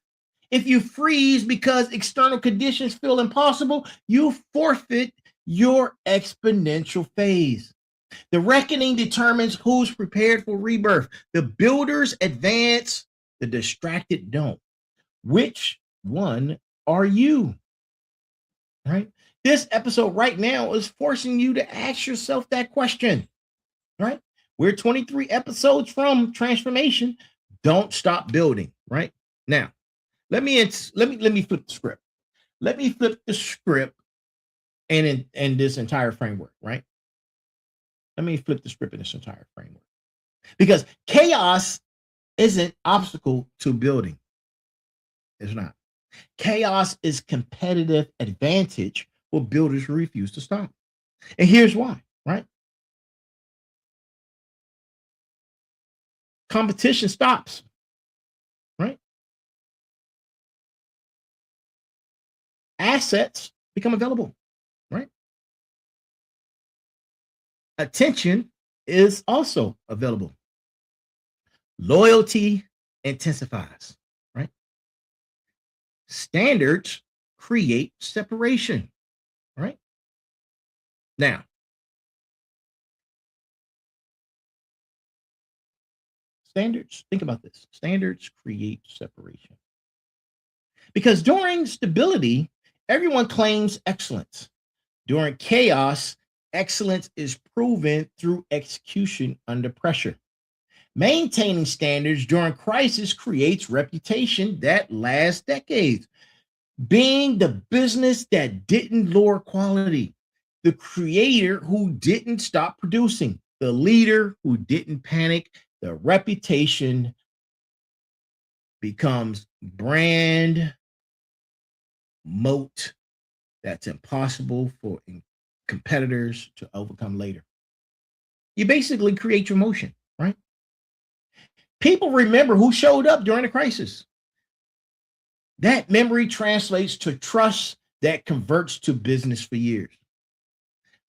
If you freeze because external conditions feel impossible, you forfeit your exponential phase. The reckoning determines who's prepared for rebirth. The builders advance, the distracted don't. Which one are you? Right? This episode right now is forcing you to ask yourself that question. Right? We're 23 episodes from transformation. Don't stop building. Right? Now, let me flip the script. Let me flip the script and in this entire framework, right? Let me flip the script in this entire framework. Because chaos isn't an obstacle to building. It's not. Chaos is competitive advantage for builders who refuse to stop. And here's why, right? Competition stops, right? Assets become available, right? Attention is also available. Loyalty intensifies, right? Standards create separation, right? Now, standards, think about this. Standards create separation. Because during stability, everyone claims excellence. During chaos, excellence is proven through execution under pressure. Maintaining standards during crisis creates reputation that lasts decades. Being the business that didn't lower quality, the creator who didn't stop producing, the leader who didn't panic, the reputation becomes brand moat that's impossible for competitors to overcome later. You basically create your motion, right? People remember who showed up during the crisis. That memory translates to trust that converts to business for years.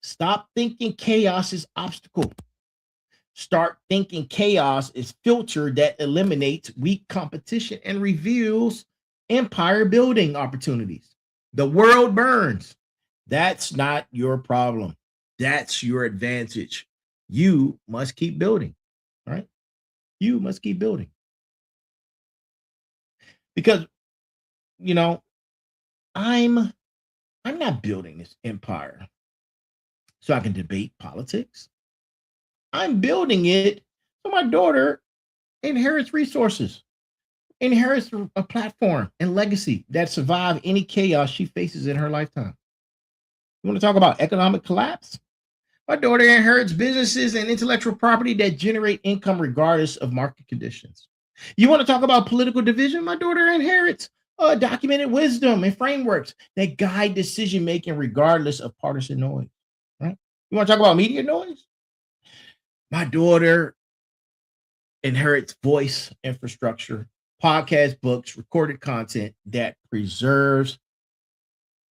Stop thinking chaos is obstacle. Start thinking chaos is filter that eliminates weak competition and reveals empire building opportunities. The world burns. That's not your problem. That's your advantage. You must keep building, right? You must keep building. Because, you know, I'm not building this empire so I can debate politics. I'm building it so my daughter inherits resources, inherits a platform and legacy that survive any chaos she faces in her lifetime. You want to talk about economic collapse? My daughter inherits businesses and intellectual property that generate income regardless of market conditions. You want to talk about political division? My daughter inherits documented wisdom and frameworks that guide decision making regardless of partisan noise. Right? You want to talk about media noise? My daughter inherits voice infrastructure, podcast, books, recorded content that preserves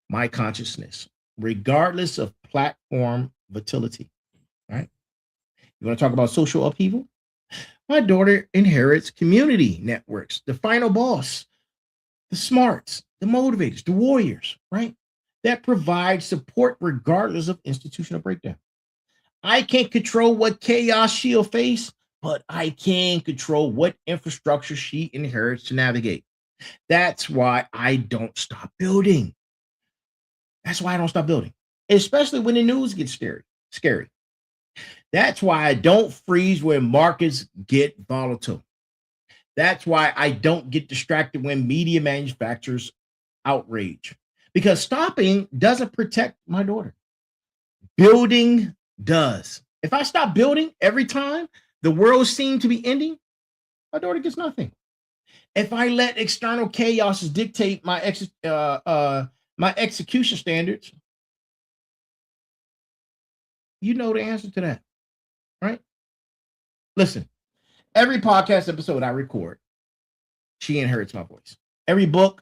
my consciousness, regardless of platform volatility. Right? You want to talk about social upheaval? My daughter inherits community networks, the final boss, the smarts, the motivators, the warriors, right? That provide support regardless of institutional breakdown. I can't control what chaos she'll face, but I can control what infrastructure she inherits to navigate. That's why I don't stop building. That's why I don't stop building, especially when the news gets scary. That's why I don't freeze when markets get volatile. That's why I don't get distracted when media manufacturers outrage. Because stopping doesn't protect my daughter. Building does. If I stop building every time the world seems to be ending, my daughter gets nothing. If I let external chaos dictate my execution standards, you know the answer to that, right? Listen, every podcast episode I record, she inherits my voice. Every book,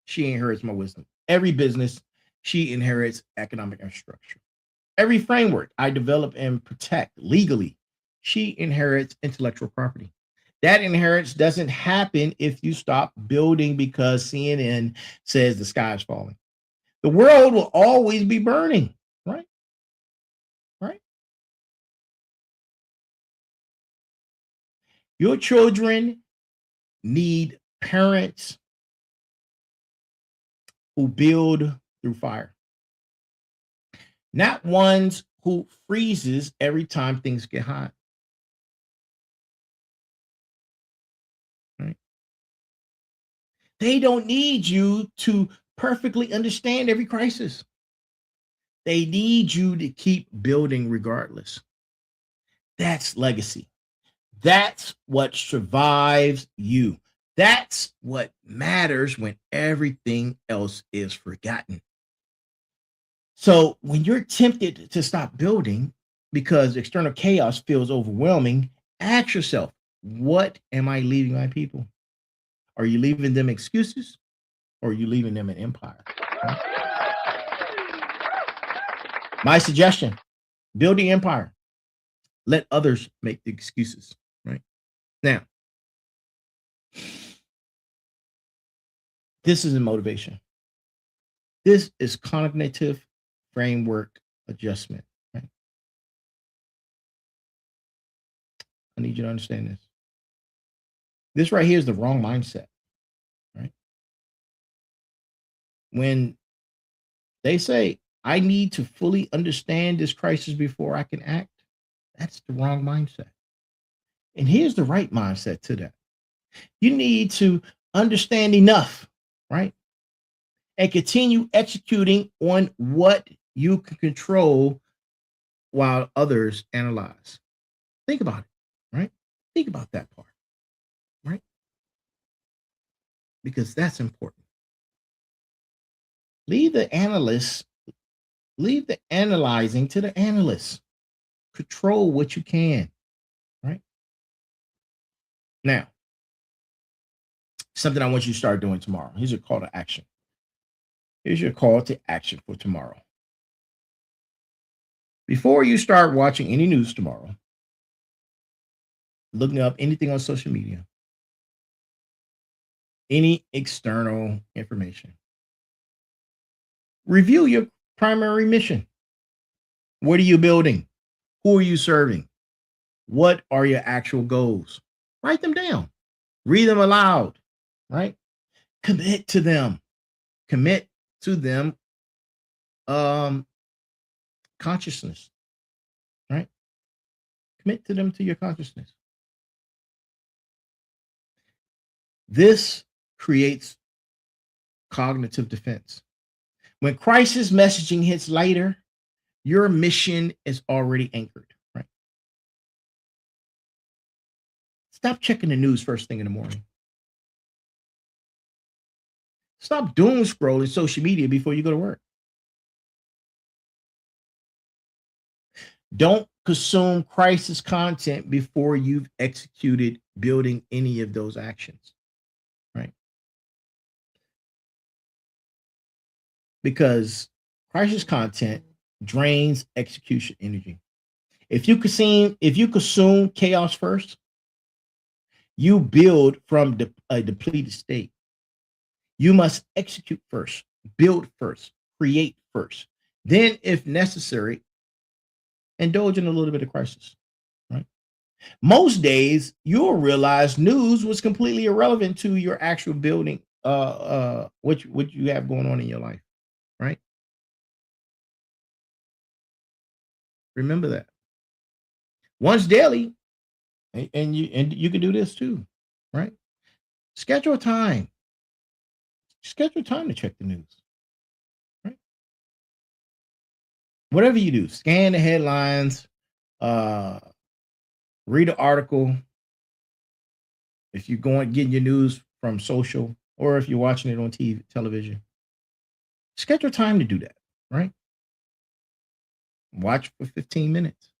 she inherits my wisdom. Every business, she inherits economic infrastructure. Every framework I develop and protect legally, she inherits intellectual property. That inheritance doesn't happen if you stop building because CNN says the sky is falling. The world will always be burning, right? Right? Your children need parents who build through fire, not ones who freezes every time things get hot. Right? They don't need you to perfectly understand every crisis. They need you to keep building regardless. That's legacy. That's what survives you. That's what matters when everything else is forgotten. So when you're tempted to stop building because external chaos feels overwhelming, ask yourself, what am I leaving my people? Are you leaving them excuses or are you leaving them an empire? Right? My suggestion, building empire. Let others make the excuses, right? Now, this is a motivation. This is cognitive framework adjustment, right? I need you to understand this. This right here is the wrong mindset, right? When they say, I need to fully understand this crisis before I can act, that's the wrong mindset. And here's the right mindset to that. You need to understand enough, right? And continue executing on what you can control while others analyze. Think about it, right? Think about that part, right? Because that's important. Leave the analysts, leave the analyzing to the analysts. Control what you can, right? Now, something I want you to start doing tomorrow. Here's your call to action. Here's your call to action for tomorrow. Before you start watching any news tomorrow, looking up anything on social media, any external information, review your primary mission. What are you building? Who are you serving? What are your actual goals? Write them down. Read them aloud, right? Commit to them. Commit to them consciousness, right? Commit to them to your consciousness. This creates cognitive defense. When crisis messaging hits later, your mission is already anchored, right? Stop checking the news first thing in the morning. Stop doom scrolling social media before you go to work. Don't consume crisis content before you've executed building any of those actions, right? Because crisis content drains execution energy. If you consume chaos first, you build from a depleted state. You must execute first, build first, create first. Then, if necessary, indulge in a little bit of crisis, right? Most days, you'll realize news was completely irrelevant to your actual building, what you have going on in your life, right? Remember that. Once daily, and you can do this too, right? Schedule time. Schedule time to check the news, right? Whatever you do, scan the headlines, read an article. If you're getting your news from social, or if you're watching it on television, schedule time to do that, right? Watch for 15 minutes.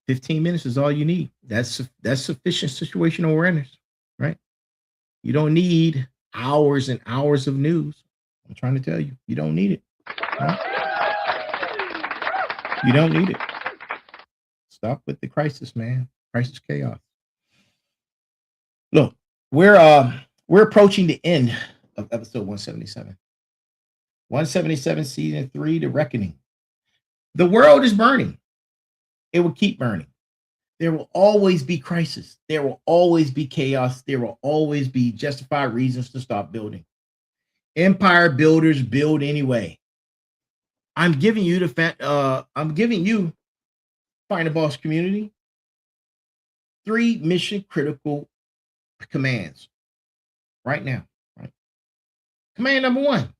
15 minutes is all you need. That's sufficient situational awareness, right? You don't need hours and hours of news. I'm trying to tell you, you don't need it. Right? You don't need it. Stop with the crisis, man. Crisis chaos. Look, we're approaching the end of episode 177. 177, season 3, The Reckoning. The world is burning. It will keep burning. There will always be crisis. There will always be chaos. There will always be justified reasons to stop building. Empire builders build anyway. I'm giving you Find a Boss community 3 mission critical commands right now. Right? Command number 1: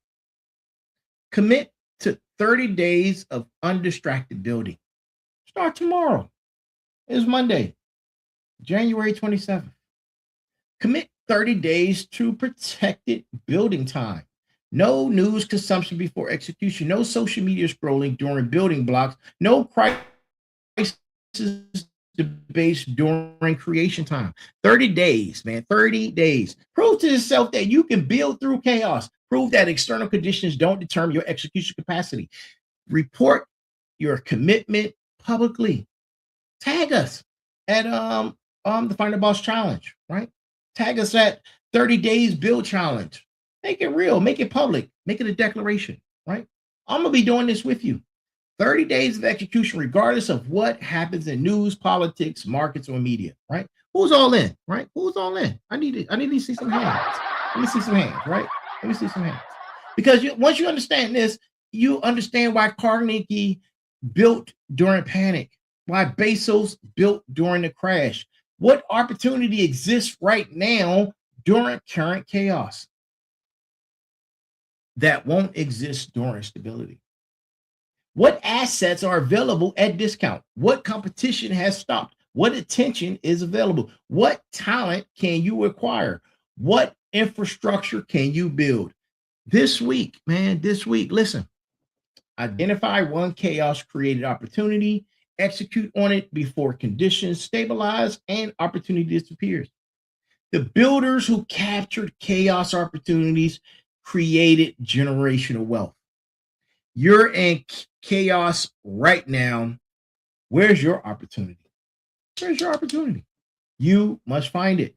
commit to 30 days of undistracted building. Start tomorrow. It's Monday, January 27th. Commit 30 days to protected building time. No news consumption before execution. No social media scrolling during building blocks. No crisis debates during creation time. 30 days, man. 30 days. Prove to yourself that you can build through chaos. Prove that external conditions don't determine your execution capacity. Report your commitment publicly. Tag us at the Find a Boss Challenge, right? Tag us at 30 Days Build Challenge. Make it real, make it public, make it a declaration, right? I'm gonna be doing this with you. 30 days of execution, regardless of what happens in news, politics, markets, or media, right? Who's all in, right? Who's all in? I need to see some hands. Let me see some hands, right? Let me see some hands. Because once you understand this, you understand why Carnegie built during panic, why Bezos built during the crash. What opportunity exists right now during current chaos that won't exist during stability? What assets are available at discount? What competition has stopped? What attention is available? What talent can you acquire? What infrastructure can you build? This week, man, listen, identify one chaos created opportunity, execute on it before conditions stabilize and opportunity disappears. The builders who captured chaos opportunities created generational wealth. You're in chaos right now. Where's your opportunity? Where's your opportunity? You must find it,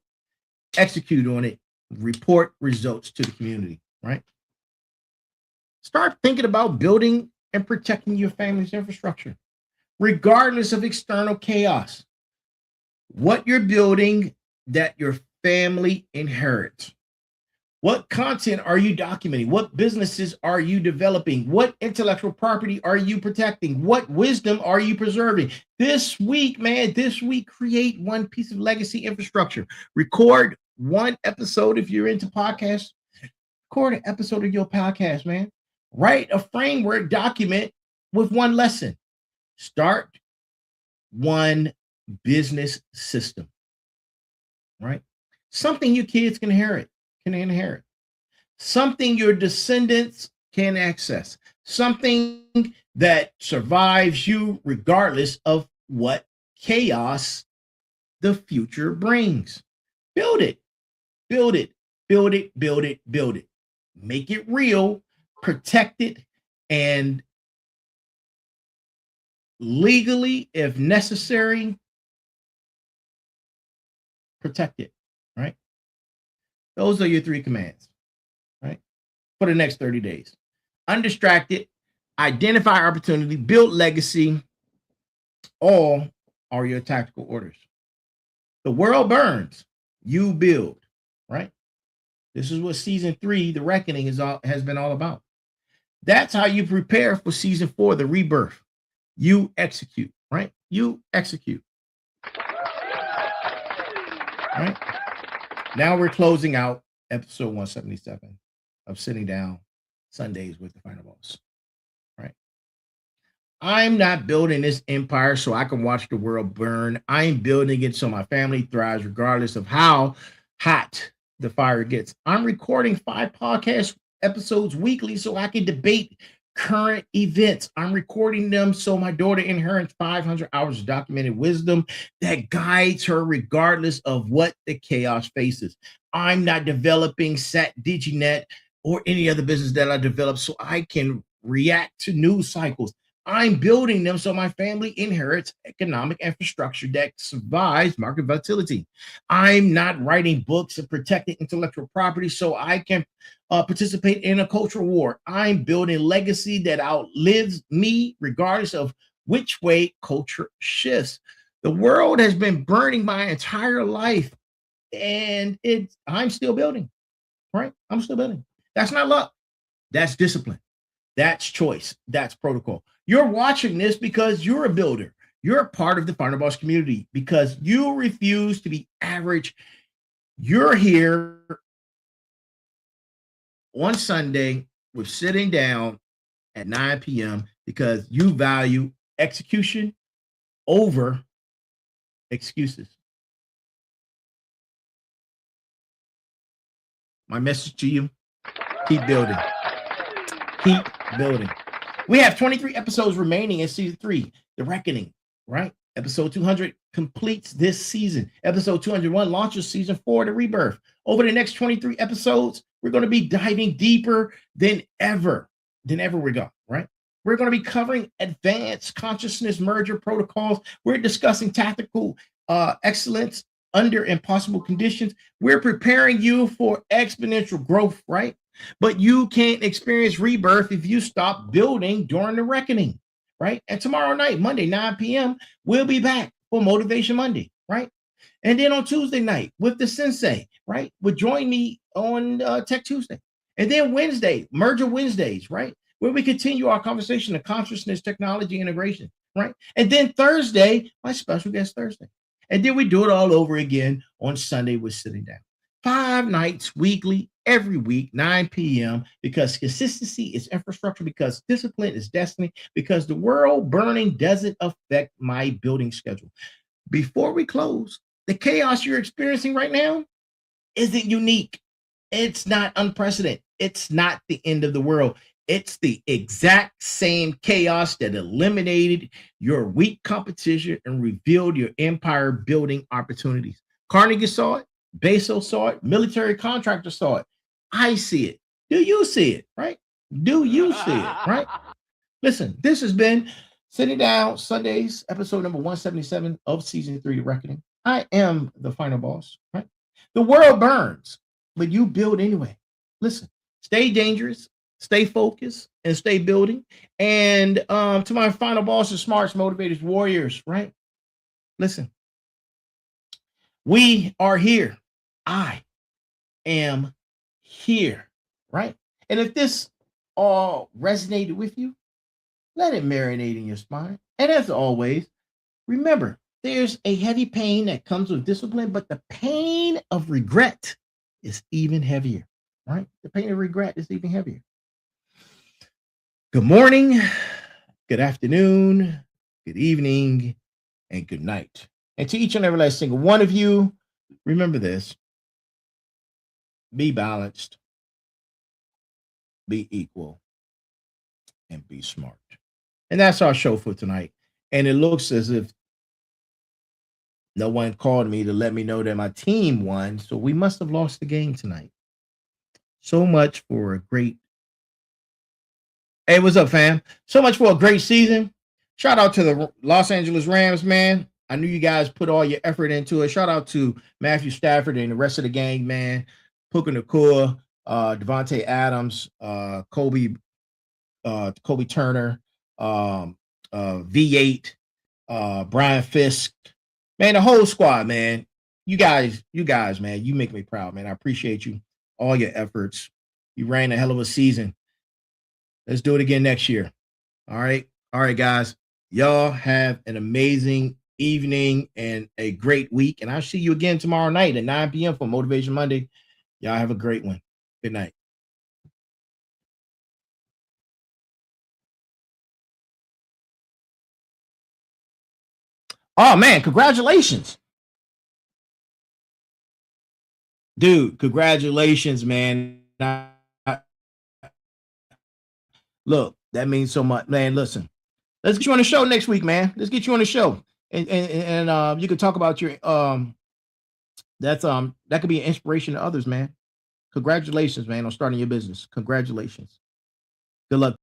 execute on it, report results to the community, right? Start thinking about building and protecting your family's infrastructure, regardless of external chaos. What you're building that your family inherits. What content are you documenting? What businesses are you developing? What intellectual property are you protecting? What wisdom are you preserving? This week, man, create one piece of legacy infrastructure. Record one episode if you're into podcasts. Record an episode of your podcast, man. Write a framework document with one lesson. Start one business system, right? Something your kids can inherit. Something your descendants can access, something that survives you regardless of what chaos the future brings. Build it. Make it real, protect it, and legally, if necessary, protect it, right? Those are your 3 commands, right? For the next 30 days. Undistracted, identify opportunity, build legacy. All are your tactical orders. The world burns, you build, right? This is what season 3, the reckoning, has been all about. That's how you prepare for season 4, the rebirth. You execute, right? You execute. Right? Now we're closing out episode 177 of Sitting Down Sundays with the Final Boss. Right? I'm not building this empire so I can watch the world burn. I'm building it so my family thrives regardless of how hot the fire gets. I'm recording 5 podcast episodes weekly so I can debate current events. I'm recording them so my daughter inherits 500 hours of documented wisdom that guides her regardless of what the chaos faces. I'm not developing DigiNet or any other business that I develop so I can react to news cycles. I'm building them so my family inherits economic infrastructure that survives market volatility. I'm not writing books and protecting intellectual property so I can participate in a cultural war. I'm building legacy that outlives me regardless of which way culture shifts. The world has been burning my entire life and I'm still building, right? I'm still building. That's not luck. That's discipline. That's choice. That's protocol. You're watching this because you're a builder. You're a part of the Final Boss community because you refuse to be average. You're here on Sunday with Sitting Down at 9 p.m. because you value execution over excuses. My message to you, keep building. Keep building. We have 23 episodes remaining in season 3, The Reckoning, right? Episode 200 completes this season. Episode 201 launches season 4, The Rebirth. Over the next 23 episodes, we're going to be diving deeper than ever we're going, right? We're going to be covering advanced consciousness merger protocols. We're discussing tactical excellence under impossible conditions. We're preparing you for exponential growth, right? But you can't experience rebirth if you stop building during the reckoning, right? And tomorrow night, Monday, 9 p.m., we'll be back for Motivation Monday, right? And then on Tuesday night with the Sensei, right? Will join me on Tech Tuesday. And then Wednesday, Merger Wednesdays, right? Where we continue our conversation of consciousness, technology, integration, right? And then Thursday, my special guest Thursday. And then we do it all over again on Sunday with Sitting Down. 5 nights weekly, every week, 9 p.m., because consistency is infrastructure, because discipline is destiny, because the world burning doesn't affect my building schedule. Before we close, the chaos you're experiencing right now isn't unique. It's not unprecedented. It's not the end of the world. It's the exact same chaos that eliminated your weak competition and revealed your empire building opportunities. Carnegie saw it. Bezos saw it. Military contractors saw it. I see it. Do you see it, right? Do you see it, right? Listen, this has been Sitting Down Sundays, episode number 177 of season 3, The Reckoning. I am the Final Boss, right? The world burns, but you build anyway. Listen, stay dangerous, stay focused and stay building. And to my final bosses, smarts, motivators, warriors, right? Listen, we are here. I am here, right? And if this all resonated with you, let it marinate in your spine. And as always, remember, there's a heavy pain that comes with discipline, but the pain of regret is even heavier, right? The pain of regret is even heavier. Good morning, good afternoon, good evening, and good night. And to each and every last single one of you, remember this: be balanced, be equal, and be smart. And that's our show for tonight. And it looks as if no one called me to let me know that my team won, so we must have lost the game tonight. So much for a great. Hey, what's up, fam? So much for a great season. Shout out to the Los Angeles Rams, man. I knew you guys put all your effort into it. Shout out to Matthew Stafford and the rest of the gang, man. Puka Nacua, Devontae Adams, Kobe Turner, V8, Brian Fisk, man, the whole squad, man. You guys, man, you make me proud, man. I appreciate you, all your efforts. You ran a hell of a season. Let's do it again next year. All right, guys. Y'all have an amazing evening and a great week. And I'll see you again tomorrow night at 9 p.m. for Motivation Monday. Y'all have a great one. Good night. Oh, man, congratulations. Dude, congratulations, man. Look, that means so much. Man, listen. Let's get you on the show next week, man. Let's get you on the show. And you can talk about your that could be an inspiration to others, man. Congratulations, man, on starting your business. Congratulations. Good luck.